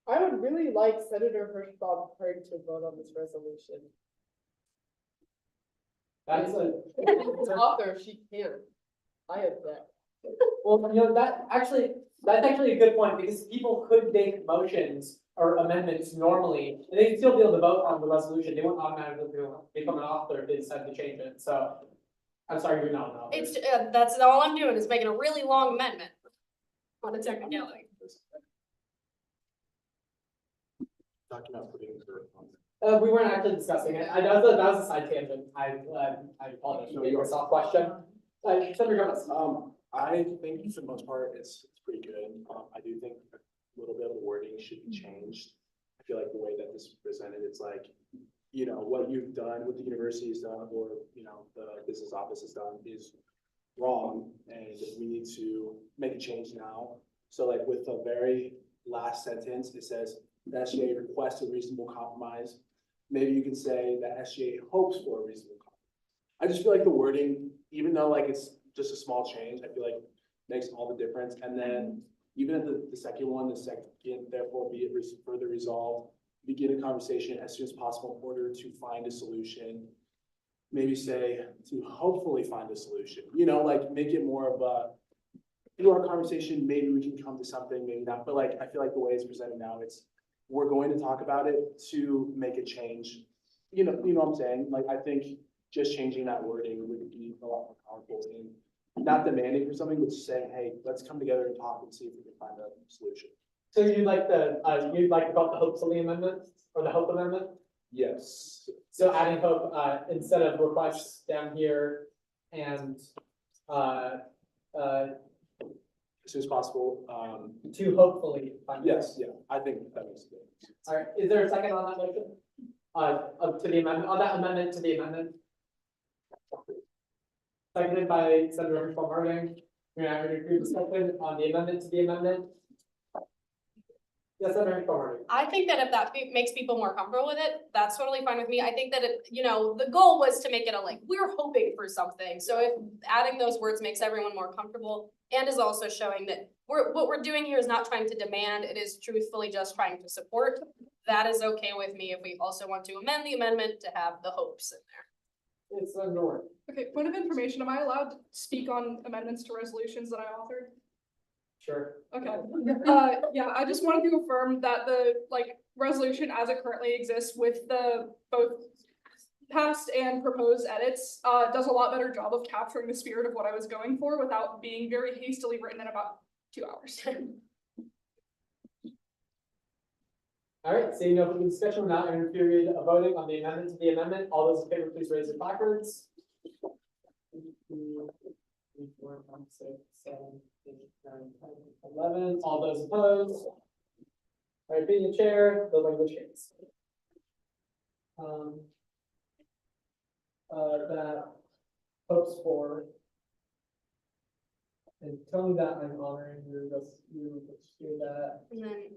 I would really like Senator Hirschbaum Hardy to vote on this resolution. That's As an author, she can. I object. Well, that's actually a good point, because people could make motions or amendments normally, and they can still be able to vote on the resolution. They won't automatically become an author if they decide to change it. So I'm sorry, you're not an author. It's, that's all I'm doing is making a really long amendment on a technicality. Talking about putting We weren't actually discussing it. That was a side tangent. I apologize for your soft question. Senator Gomez. I think for the most part, it's pretty good. I do think a little bit of the wording should be changed. I feel like the way that this is presented, it's like, what you've done, what the university has done, or, the business office has done is wrong, and we need to make a change now. So like with a very last sentence, it says, the SGA requests a reasonable compromise. Maybe you can say that SGA hopes for a reasonable compromise. I just feel like the wording, even though like it's just a small change, I feel like makes all the difference. And then even at the second one, the second, therefore be it further resolved, begin a conversation as soon as possible in order to find a solution. Maybe say to hopefully find a solution, you know, like make it more of a, through our conversation, maybe we can come to something, maybe not, but like, I feel like the way it's presented now, it's, we're going to talk about it to make a change. You know what I'm saying? Like, I think just changing that wording would be a lot more powerful in not demanding for something, but just saying, hey, let's come together and talk and see if we can find a solution. So you'd like to call it the hopefully amendment or the hope amendment? Yes. So adding hope, instead of requests down here and, as soon as possible, to hopefully find. Yes, yeah, I think that makes sense. All right, is there a second on that motion? To the amendment, on that amendment to the amendment? Seconded by Senator Paul Harding. We're now going to do discussion on the amendment to the amendment. Yes, Senator Paul Harding. I think that if that makes people more comfortable with it, that's totally fine with me. I think that it, you know, the goal was to make it a like, we're hoping for something. So if adding those words makes everyone more comfortable and is also showing that what we're doing here is not trying to demand, it is truthfully just trying to support. That is okay with me if we also want to amend the amendment to have the hopes in there. It's a North. Okay, point of information, am I allowed to speak on amendments to resolutions that I authored? Sure. Okay, yeah, I just wanted to affirm that the, like, resolution as it currently exists with the both past and proposed edits, does a lot better job of capturing the spirit of what I was going for without being very hastily written in about 2 hours. All right, seeing no further discussion, we're now in a period of voting on the amendment to the amendment. All those in favor, please raise your placards. 2, 3, 4, 5, 6, 7, 8, 9, 10, 11. All those opposed? All right, being the chair, the language changes. That hopes for, and tell me that I'm honoring you, let's do that. And then,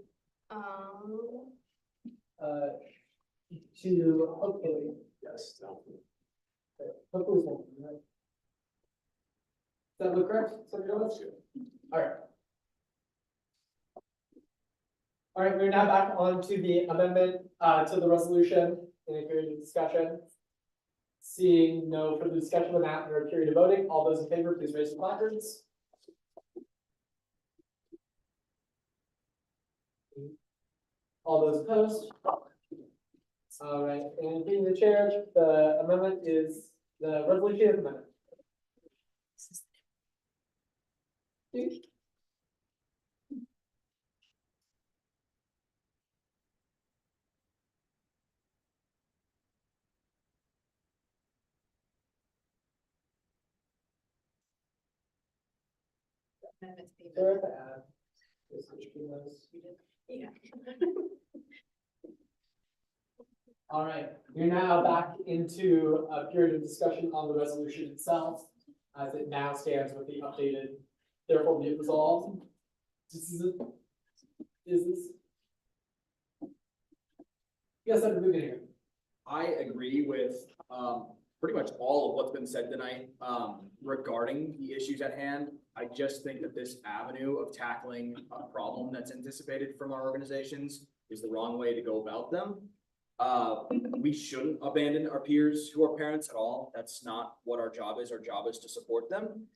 To hopefully. Yes. Okay, hopefully is one, right? Does that look correct? That's good. All right. All right, we're now back on to the amendment to the resolution in a period of discussion. Seeing no further discussion on that, we're in a period of voting. All those in favor, please raise your placards. All those opposed? All right, and being the chair, the amendment is, the resolution is amended. Sure, to add. Just switch between those. yeah. All right, we're now back into a period of discussion on the resolution itself, as it now stands with the updated, therefore be it resolved. Is this? Yes, I'm moving here. I agree with pretty much all of what's been said tonight regarding the issues at hand. I just think that this avenue of tackling a problem that's anticipated from our organizations is the wrong way to go about them. We shouldn't abandon our peers who are parents at all. That's not what our job is. Our job is to support them.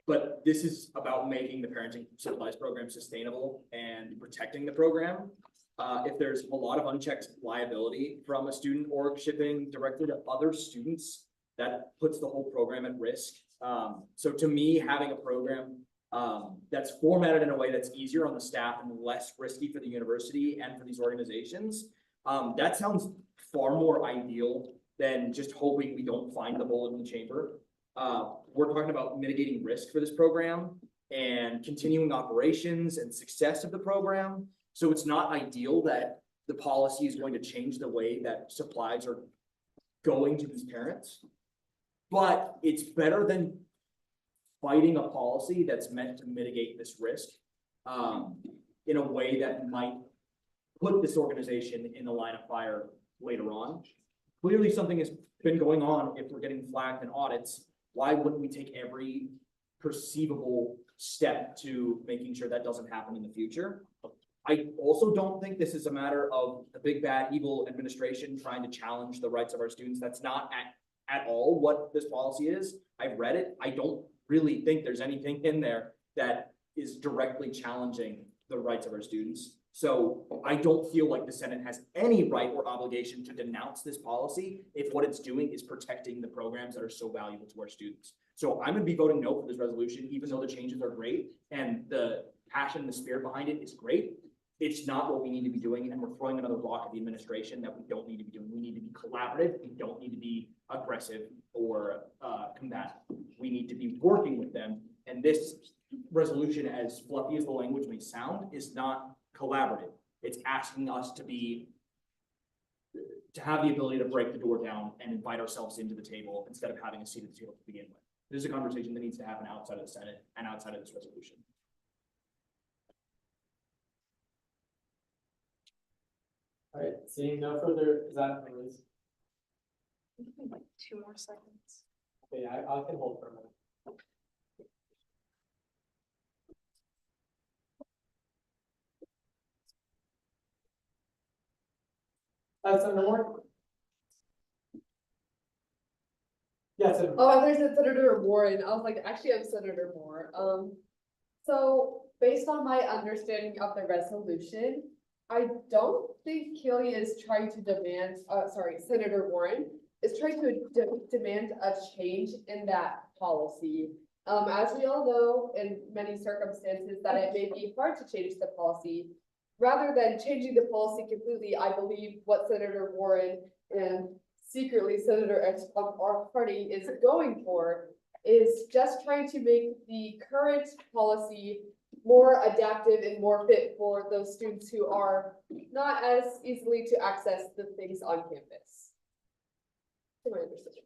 But this is about making the parenting supplies program sustainable and protecting the program. If there's a lot of unchecked liability from a student org shipping directly to other students, that puts the whole program at risk. So to me, having a program that's formatted in a way that's easier on the staff and less risky for the university and for these organizations, that sounds far more ideal than just hoping we don't find the bullet in the chamber. We're talking about mitigating risk for this program and continuing operations and success of the program. So it's not ideal that the policy is going to change the way that supplies are going to these parents, but it's better than fighting a policy that's meant to mitigate this risk. in a way that might put this organization in the line of fire later on. Clearly, something has been going on. If we're getting flagged in audits, why wouldn't we take every perceivable step to making sure that doesn't happen in the future? I also don't think this is a matter of the big bad evil administration trying to challenge the rights of our students. That's not at all what this policy is. I've read it. I don't really think there's anything in there that is directly challenging the rights of our students. So I don't feel like the Senate has any right or obligation to denounce this policy if what it's doing is protecting the programs that are so valuable to our students. So I'm gonna be voting no for this resolution, even though the changes are great and the passion, the spirit behind it is great. It's not what we need to be doing, and we're throwing another rock at the administration that we don't need to be doing. We need to be collaborative. We don't need to be aggressive or combative. We need to be working with them. And this resolution, as fluffy as the language may sound, is not collaborative. It's asking us to have the ability to break the door down and invite ourselves into the table instead of having a seat at the table to begin with. This is a conversation that needs to happen outside of the Senate and outside of this resolution. All right, seeing no further, is that Liz? Like 2 more seconds. Okay, I can hold for a minute. Senator Moore? Yes. Oh, I thought you said Senator Warren. I was like, actually, I'm Senator Moore. So based on my understanding of the resolution, I don't think Keely is trying to demand, Senator Warren is trying to demand a change in that policy. As we all know, in many circumstances, that it may be hard to change the policy. Rather than changing the policy completely, I believe what Senator Warren and secretly Senator X of our party is going for is just trying to make the current policy more adaptive and more fit for those students who are not as easily to access the things on campus. To my understanding.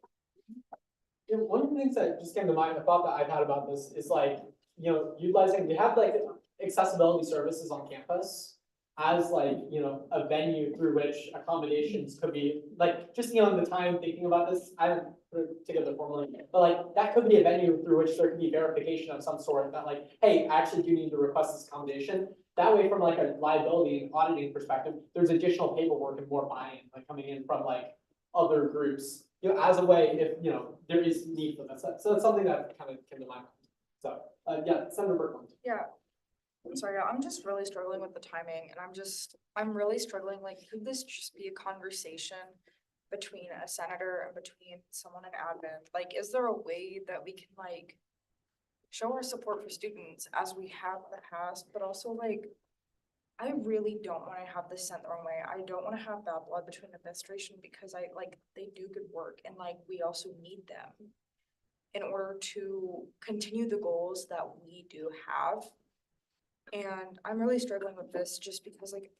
Yeah, one of the things that just came to mind, a thought that I've had about this is like, you know, utilizing, you have like accessibility services on campus as like, you know, a venue through which accommodations could be, like, just, you know, the time thinking about this, I haven't put it together formally, but like, that could be a venue through which there could be verification of some sort that like, hey, I actually do need to request this accommodation. That way, from like a liability and auditing perspective, there's additional paperwork and more buy-in, like coming in from like other groups, you know, as a way if, you know, there is need for this. So it's something that kind of came to mind. So, yeah, Senator Berkman. Yeah. I'm sorry, I'm just really struggling with the timing and I'm really struggling, like, could this just be a conversation between a senator and between someone in admin? Like, is there a way that we can like show our support for students as we have in the past, but also like, I really don't want to have this sent the wrong way. I don't want to have bad blood between administration because they do good work and like, we also need them in order to continue the goals that we do have. And I'm really struggling with this just because like,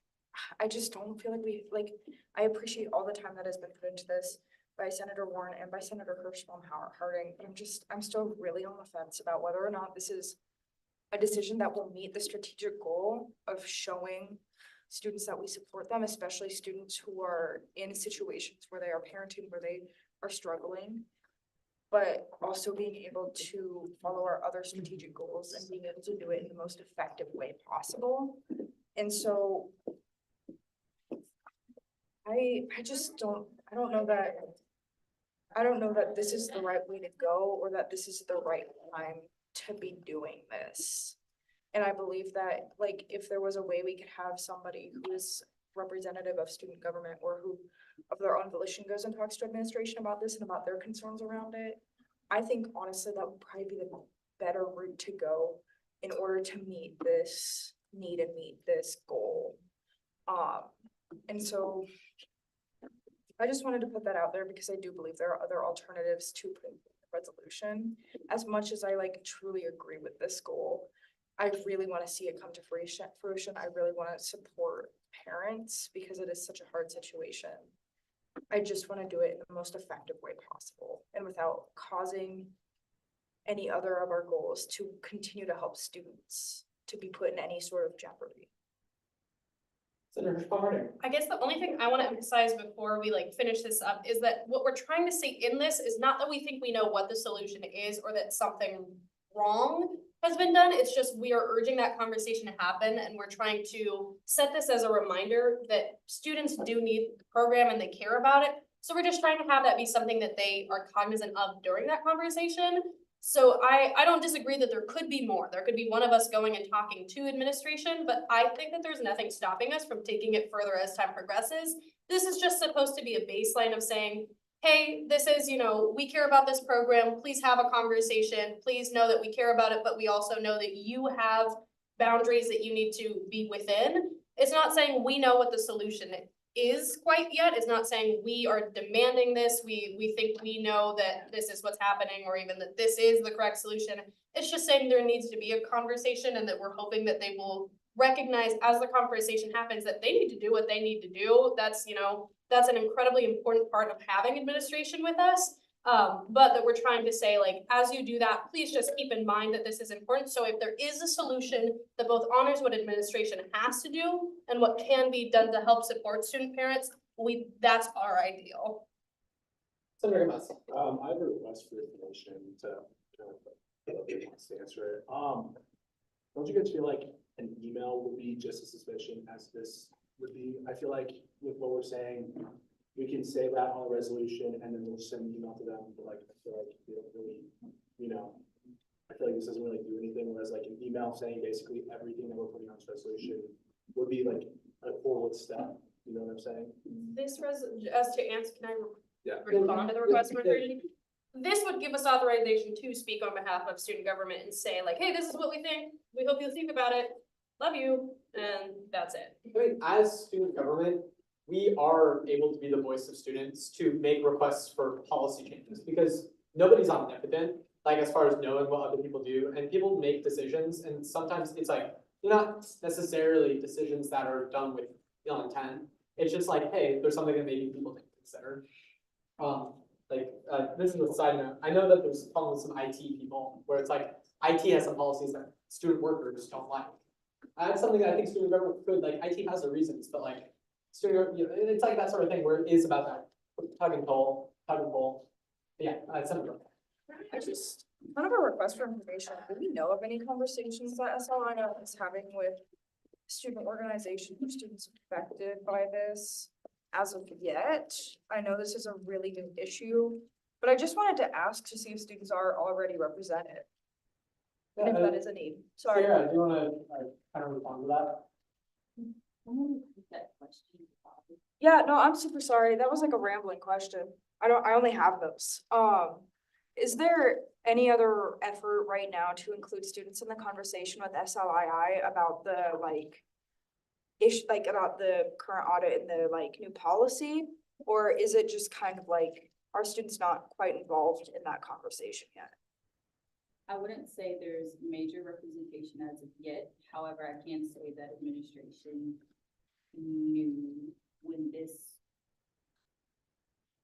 I just don't feel like I appreciate all the time that has been put into this by Senator Warren and by Senator Hirschbaum Harding, but I'm still really on the fence about whether or not this is a decision that will meet the strategic goal of showing students that we support them, especially students who are in situations where they are parenting, where they are struggling, but also being able to follow our other strategic goals and being able to do it in the most effective way possible. And so I don't know that this is the right way to go or that this is the right time to be doing this. And I believe that like if there was a way we could have somebody who is representative of student government or who of their own volition goes and talks to administration about this and about their concerns around it, I think honestly that would probably be the better route to go in order to meet this need and meet this goal. And so I just wanted to put that out there because I do believe there are other alternatives to putting the resolution. As much as I like truly agree with this goal, I really want to see it come to fruition. I really want to support parents because it is such a hard situation. I just want to do it in the most effective way possible and without causing any other of our goals to continue to help students to be put in any sort of jeopardy. Senator Schreiber. I guess the only thing I want to emphasize before we like finish this up is that what we're trying to say in this is not that we think we know what the solution is or that something wrong has been done. It's just we are urging that conversation to happen, and we're trying to set this as a reminder that students do need the program and they care about it. So we're just trying to have that be something that they are cognizant of during that conversation. So I don't disagree that there could be more. There could be one of us going and talking to administration, but I think that there's nothing stopping us from taking it further as time progresses. This is just supposed to be a baseline of saying, hey, this is, you know, we care about this program. Please have a conversation. Please know that we care about it, but we also know that you have boundaries that you need to be within. It's not saying we know what the solution is quite yet. It's not saying we are demanding this. We think we know that this is what's happening, or even that this is the correct solution. It's just saying there needs to be a conversation, and that we're hoping that they will recognize as the conversation happens that they need to do what they need to do. That's, you know, that's an incredibly important part of having administration with us. But that we're trying to say, like, as you do that, please just keep in mind that this is important. So if there is a solution that both honors what administration has to do and what can be done to help support student parents, that's our ideal. Senator Gomez. I have a request for information to answer it. Don't you guys feel like an email would be just as sufficient as this would be? I feel like with what we're saying, we can say that on a resolution and then we'll send an email to them, but like, I feel like we don't really, you know, I feel like this doesn't really do anything, whereas like an email saying basically everything that we're putting on this resolution would be like a forward step, you know what I'm saying? This as to answer, can I Yeah. respond to the request for encouraging? This would give us authorization to speak on behalf of student government and say like, hey, this is what we think. We hope you'll think about it. Love you. And that's it. I mean, as student government, we are able to be the voice of students to make requests for policy changes, because nobody's omnipotent, like as far as knowing what other people do, and people make decisions, and sometimes it's like, they're not necessarily decisions that are done with ill intent. It's just like, hey, there's something that maybe people didn't consider. This is a side note. I know that there's problems with some IT people where it's like, IT has some policies that student workers don't like. That's something that I think student government could, like, IT has their reasons, but like, student, you know, it's like that sort of thing where it is about that tug and pull. But yeah, Senator. I just, kind of a request for information. Do we know of any conversations that SLI is having with student organizations or students affected by this as of yet? I know this is a really new issue, but I just wanted to ask to see if students are already represented. And if that is a need. Sorry. Yeah, do you wanna kind of respond to that? Yeah, no, I'm super sorry. That was like a rambling question. I only have those. Is there any other effort right now to include students in the conversation with SLII about the about the current audit and the new policy? Or is it just kind of like, are students not quite involved in that conversation yet? I wouldn't say there's major representation as of yet. However, I can say that administration knew when this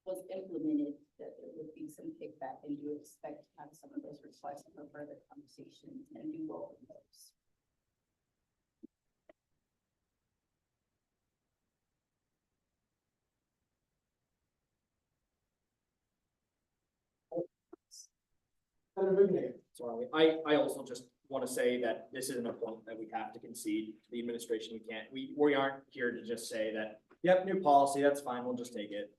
was implemented that there would be some kickback, and do expect to have some of those requests for further conversations and do welcome those. Sorry, I also just want to say that this isn't a point that we have to concede to the administration. We aren't here to just say that, yep, new policy, that's fine, we'll just take it.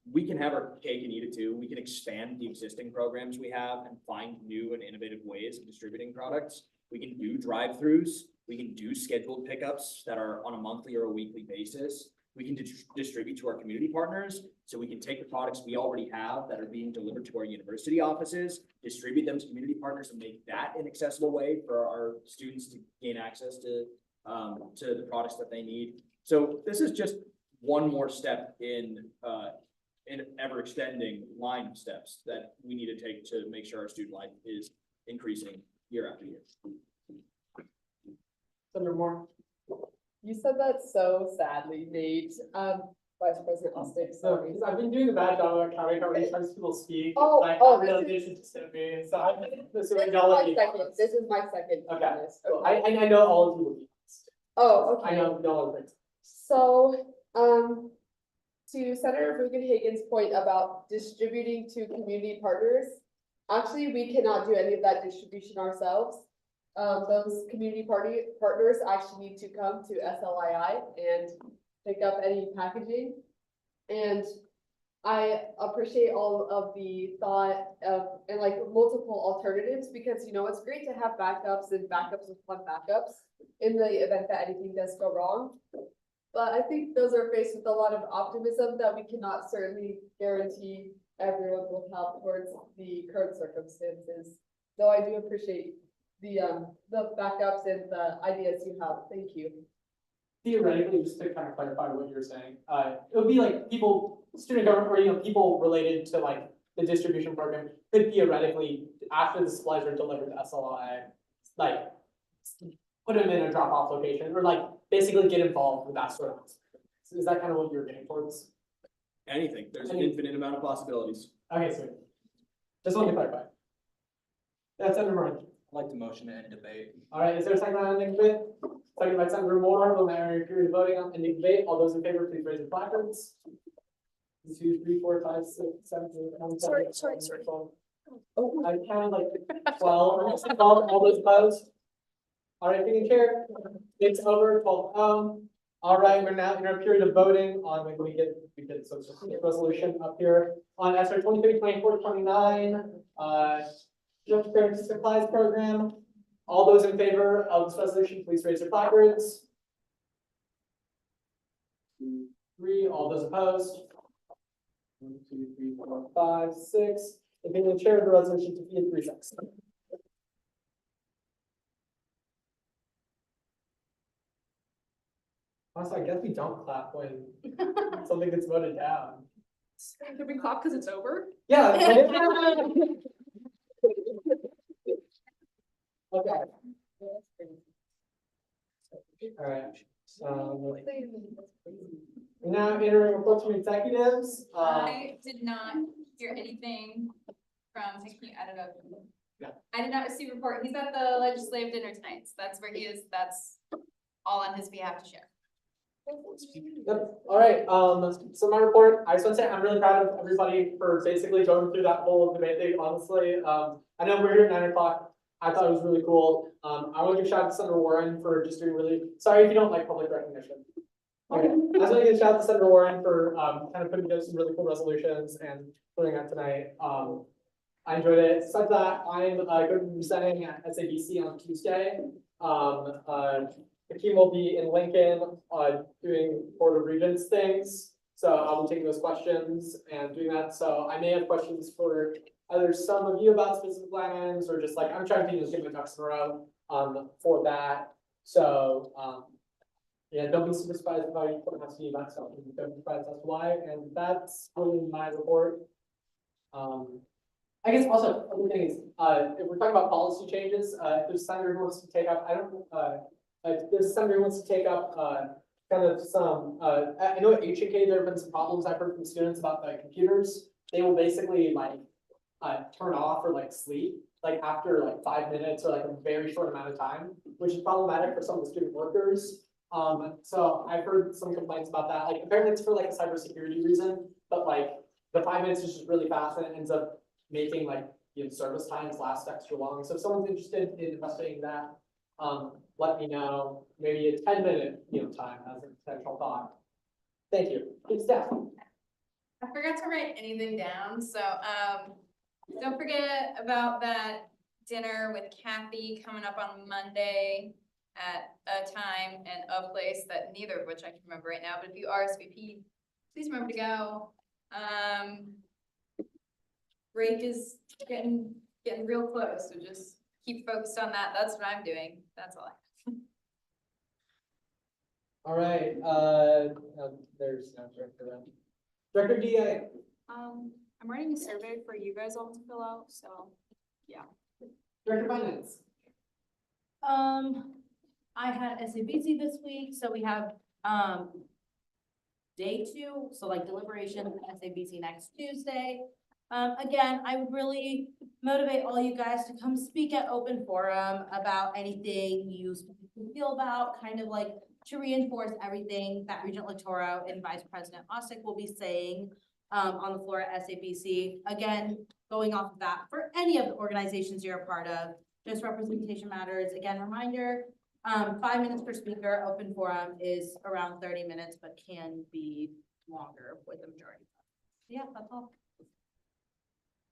We can have our cake and eat it too. We can expand the existing programs we have and find new and innovative ways of distributing products. We can do drive-throughs. We can do scheduled pickups that are on a monthly or a weekly basis. We can distribute to our community partners. So we can take the products we already have that are being delivered to our university offices, distribute them to community partners, and make that an accessible way for our students to gain access to the products that they need. So this is just one more step in an ever-extending line of steps that we need to take to make sure our student life is increasing year after year. Senator Moore. You said that so sadly, Nate. Vice President Austin, sorry. Because I've been doing a bad job at counting how many times people speak. Oh, like, oh, really this is- patient to me, so I'm This is my second. This is my second. Okay. This. Well, I know all of you will be honest. Oh, okay. I know, no one thinks. So, to Senator Buchan-Hagan's point about distributing to community partners, actually, we cannot do any of that distribution ourselves. Those community partners actually need to come to SLII and pick up any packaging. And I appreciate all of the thought of, and like multiple alternatives, because, you know, it's great to have backups and backups of fun backups in the event that anything does go wrong. But I think those are faced with a lot of optimism that we cannot certainly guarantee everyone will help towards the current circumstances. Though I do appreciate the backups and the ideas you have. Thank you. Theoretically, just to kind of clarify what you're saying, it would be like people, student government, or, you know, people related to like the distribution program could theoretically, after the supplies are delivered to SLI, like put them in a drop-off location, or like basically get involved with that sort of. So is that kind of what you're getting towards? Anything, there's an infinite amount of possibilities. Okay, sweet. Just want to clarify. That's Senator Moran. I'd like to motion to end debate. All right, is there a second on ending debate? Second by Senator Moore, we'll now enter a period of voting on ending debate. All those in favor, please raise your placards. 1, 2, 3, 4, 5, 6, 7, 8, 9, 10. Sorry. Oh, I counted like 12, all those opposed? All right, taking care. It's over, 12. All right, we're now in our period of voting on, when we get some resolution up here on SR 23-24-29, Just Parent Supplies Program. All those in favor of this resolution, please raise your placards. 2, 3, all those opposed? 1, 2, 3, 4, 5, 6. In the chair of the resolution, defeated 3-6. Also, I guess we don't clap when something gets voted down. Did we clap because it's over? Yeah. Okay. All right. So we now entering reports from executives. I did not hear anything from, I don't know. Yeah. I did not receive a report. He's at the legislative dinner tonight, so that's where he is. That's all on his behalf to share. Yep. All right. So my report, I just want to say I'm really proud of everybody for basically going through that whole debate thing. Honestly, I know we're here at 9 o'clock. I thought it was really cool. I want to give a shout out to Senator Warren for just doing really. Sorry if you don't like public recognition. Okay. I just want to give a shout out to Senator Warren for kind of putting together some really cool resolutions and putting that tonight. I enjoyed it. Besides that, I'm going to be presenting at SABC on Tuesday. Hakeem will be in Lincoln doing Board of Regents things. So I'll be taking those questions and doing that. So I may have questions for either some of you about specific plans or just like I'm trying to just get my ducks in a row for that. So yeah, don't be super surprised if I don't have to be about stuff. Don't be surprised as to why. And that's really my report. I guess also other thing is if we're talking about policy changes, if there's senator who wants to take up, if there's somebody who wants to take up kind of some, I know at H&K there have been some problems I've heard from students about the computers. They will basically like turn off or like sleep like after like 5 minutes or like a very short amount of time, which is problematic for some of the student workers. So I've heard some complaints about that. Like apparently it's for like a cybersecurity reason, but like the 5 minutes is just really fast and it ends up making like service times last extra long. So if someone's interested in investigating that, let me know. Maybe a 10-minute time as a potential thought. Thank you. Good stuff. I forgot to write anything down, so don't forget about that dinner with Kathy coming up on Monday at a time and a place that neither of which I can remember right now, but if you RSVP, please remember to go. Break is getting real close, so just keep focused on that. That's what I'm doing. That's all I have. All right, there's no director then. Director DA. I'm writing a survey for you guys all to fill out, so yeah. Director Finance. I had SABC this week, so we have day 2, so like deliberation SABC next Tuesday. Again, I would really motivate all you guys to come speak at open forum about anything you specifically feel about, kind of like to reinforce everything that Regent Latoro and Vice President Ossick will be saying on the floor at SABC. Again, going off of that, for any of the organizations you're a part of, just representation matters. Again, reminder, 5 minutes per speaker. Open forum is around 30 minutes, but can be longer with the majority. Yeah, that's all.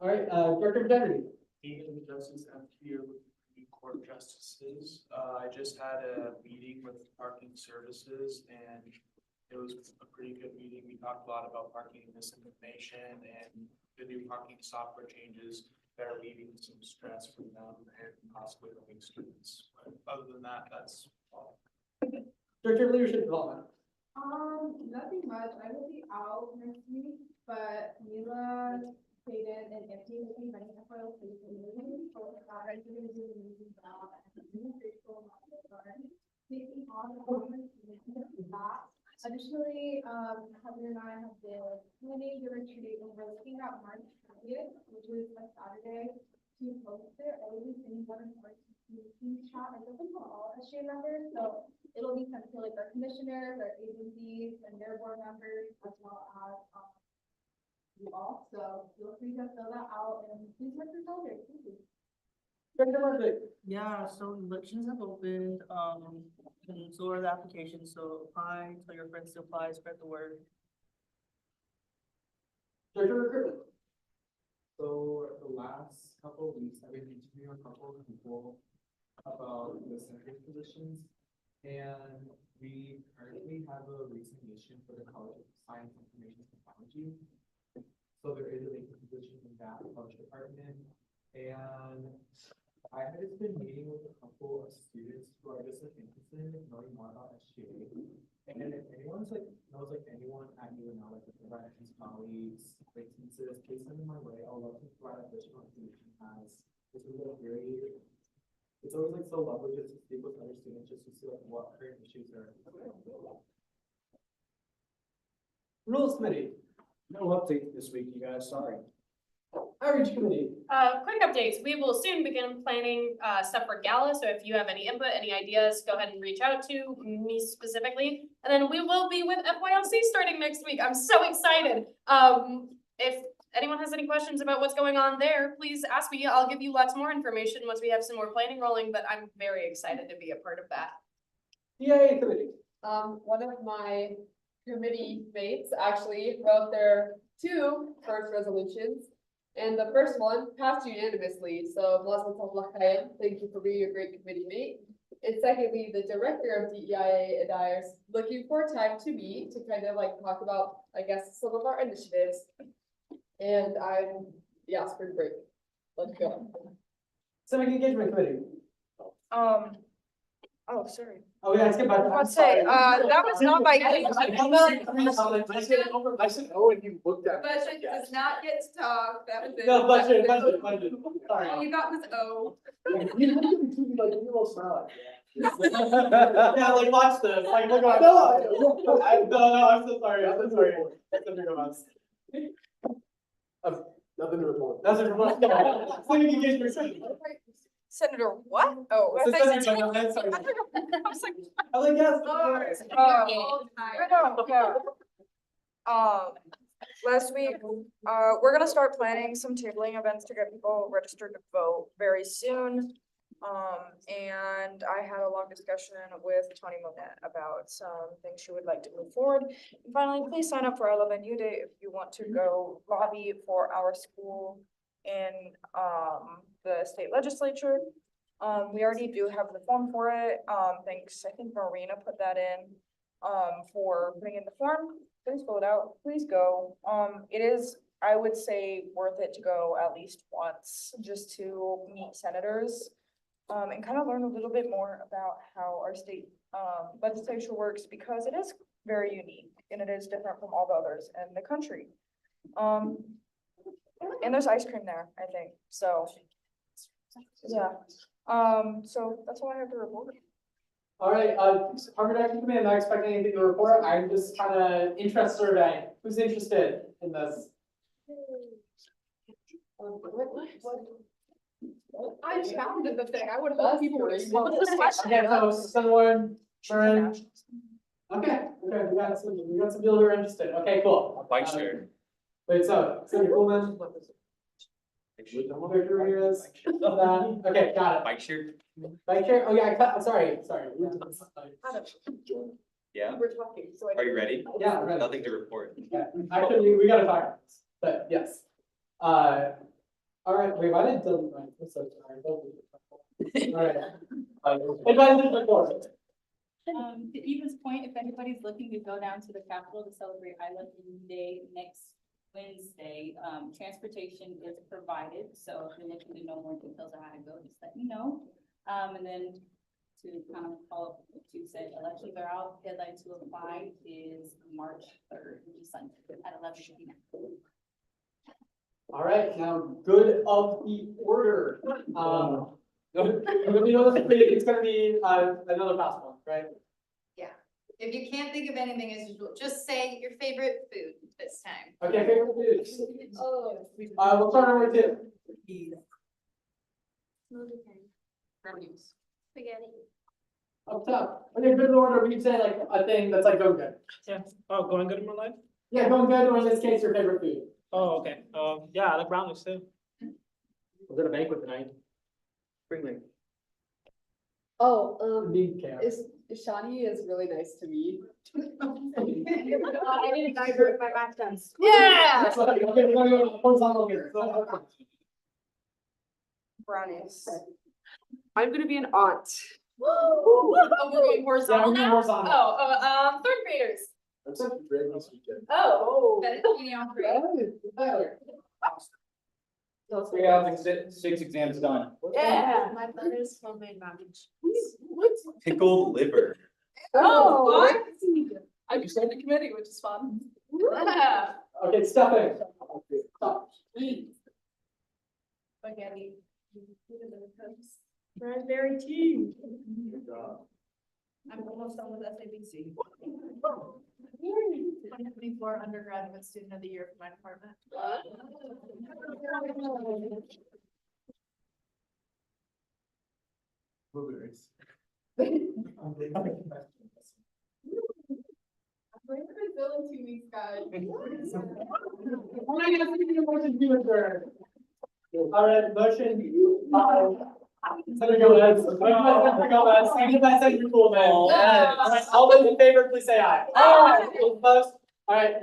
All right, Director Integrity. Even justice and here with the court justices. I just had a meeting with parking services and it was a pretty good meeting. We talked a lot about parking misinformation and the new parking software changes that are leaving some stress from them and possibly moving students. But other than that, that's all. Director of Leadership Development. Nothing much. I will be out next week, but Mila stated an empty will be running a photo meeting. So I think we're doing the meeting now. And I'm grateful taking on the that. Additionally, Heather and I have been planning the retreat and we're looking at March 30th, which is a Saturday, to host it. I will be sending one in team chat. I open for all SGA members, so it'll be sent to like our commissioners, our agencies, and their board members, as well as you all. So feel free to fill that out and please mark your calendar. Thank you. Yeah, so elections have opened, and so are the applications, so apply, tell your friends to apply, spread the word. So the last couple of weeks, I've been interviewing a couple of people about the senator positions. And we currently have a resignation for the College of Science, Information Technology. So there is a vacant position in that college department. And I have just been meeting with a couple of students who are just interested in knowing more about SGA. And if anyone's knows anyone at UNL, like the friends, colleagues, acquaintances, please send them my way. I'll love to provide additional information as this is a very, it's always so lovely just to speak with other students just to see what current issues are. Rules Committee. No update this week, you guys, sorry. Outreach Committee. Quick updates. We will soon begin planning stuff for gala. So if you have any input, any ideas, go ahead and reach out to me specifically. And then we will be with FYLC starting next week. I'm so excited. If anyone has any questions about what's going on there, please ask me. I'll give you lots more information once we have some more planning rolling, but I'm very excited to be a part of that. DIA Committee. One of my committee mates actually wrote their 2 first resolutions. And the first one passed unanimously, so Mazel Tov L'chaim, thank you for being a great committee mate. And secondly, the director of DEIA and I are looking for time to meet to kind of talk about, I guess, some of our initiatives. And spring break. Let's go. Civic Engagement Committee. Oh, sorry. Oh, yeah, skip back. Let's say, that was not my. I said, oh, and you looked at. Budget does not get to talk. That was it. No, budget. Sorry. All you got was O. You little smile. Yeah, watch this. Look at no, I'm so sorry. I'm so sorry. That's a big amount. Nothing to report. That's a report. Civic Engagement Committee. Senator what? Oh. I'm sorry. I was like, yes. Last week, we're gonna start planning some tabling events to get people registered to vote very soon. And I had a long discussion with Tony Monette about some things she would like to move forward. And finally, please sign up for our Venue Day if you want to go lobby for our school in the state legislature. We already do have the form for it. Thanks, I think Marina put that in for putting in the form. Please fill it out, please go. It is, I would say, worth it to go at least once just to meet senators and kind of learn a little bit more about how our state legislature works, because it is very unique and it is different from all the others in the country. And there's ice cream there, I think, so. Yeah, so that's all I have to report. All right, Harvard Action Committee, I'm not expecting anything to report. I'm just kind of interest survey. Who's interested in this? I founded the thing, I would hope people would. Okay, so someone, Sharon. Okay, we got some people who are interested. Okay, cool. Bike share. Wait, so Coolman. Victor Ramirez, okay, got it. Bike share? Bike share, oh yeah, I'm sorry. Yeah. We're talking, so Are you ready? Yeah, I'm ready. Nothing to report. Okay, actually, we gotta talk about this, but yes. All right, wait, I didn't delete mine, I'm so sorry. All right. Advisory report. To Eva's point, if anybody's looking to go down to the Capitol to celebrate I Love Union Day next Wednesday, transportation is provided, so if you're looking to know more details on how to go, just let me know. And then to kind of follow up with what you said, elections are out, deadline to apply is March 3rd, which is Sunday at 11:59. All right, now good of the order. We know this, it's gonna be another fast one, right? Yeah, if you can't think of anything as usual, just say your favorite food this time. Okay, favorite foods. We'll start number 2. Spaghetti. Up top. Okay, good order, we can say like a thing that's like going good. Yeah, oh, going good in my life? Yeah, going good, or in this case, your favorite food. Oh, okay, yeah, I like brownies too. We're at a banquet tonight. Bring me. Oh, Big care. Shani is really nice to me. I need a divert my math test. Yeah! Okay, we're gonna go horizontal here. Brownies. I'm gonna be an aunt. Oh, we're going horizontal Yeah, we're going now? horizontal. Oh, third graders. I'm such a great this weekend. Oh. Fettuccine Alfredo. We have 6 exams done. Yeah. My brother's homemade mac and cheese. Pickled liver. Oh, what? I just started a committee, which is fun. Yeah. Okay, stuffing. Stop. Spaghetti. Raspberry tea. I'm almost done with SABC. 2024 undergraduate student of the year for my department. Blueberries. I'm going to Brazil in 2 weeks, guys. All right, motion. Senator Gomez, seconded by Senator Coolman. All right, all those in favor, please say aye. Aye. Those opposed? All right.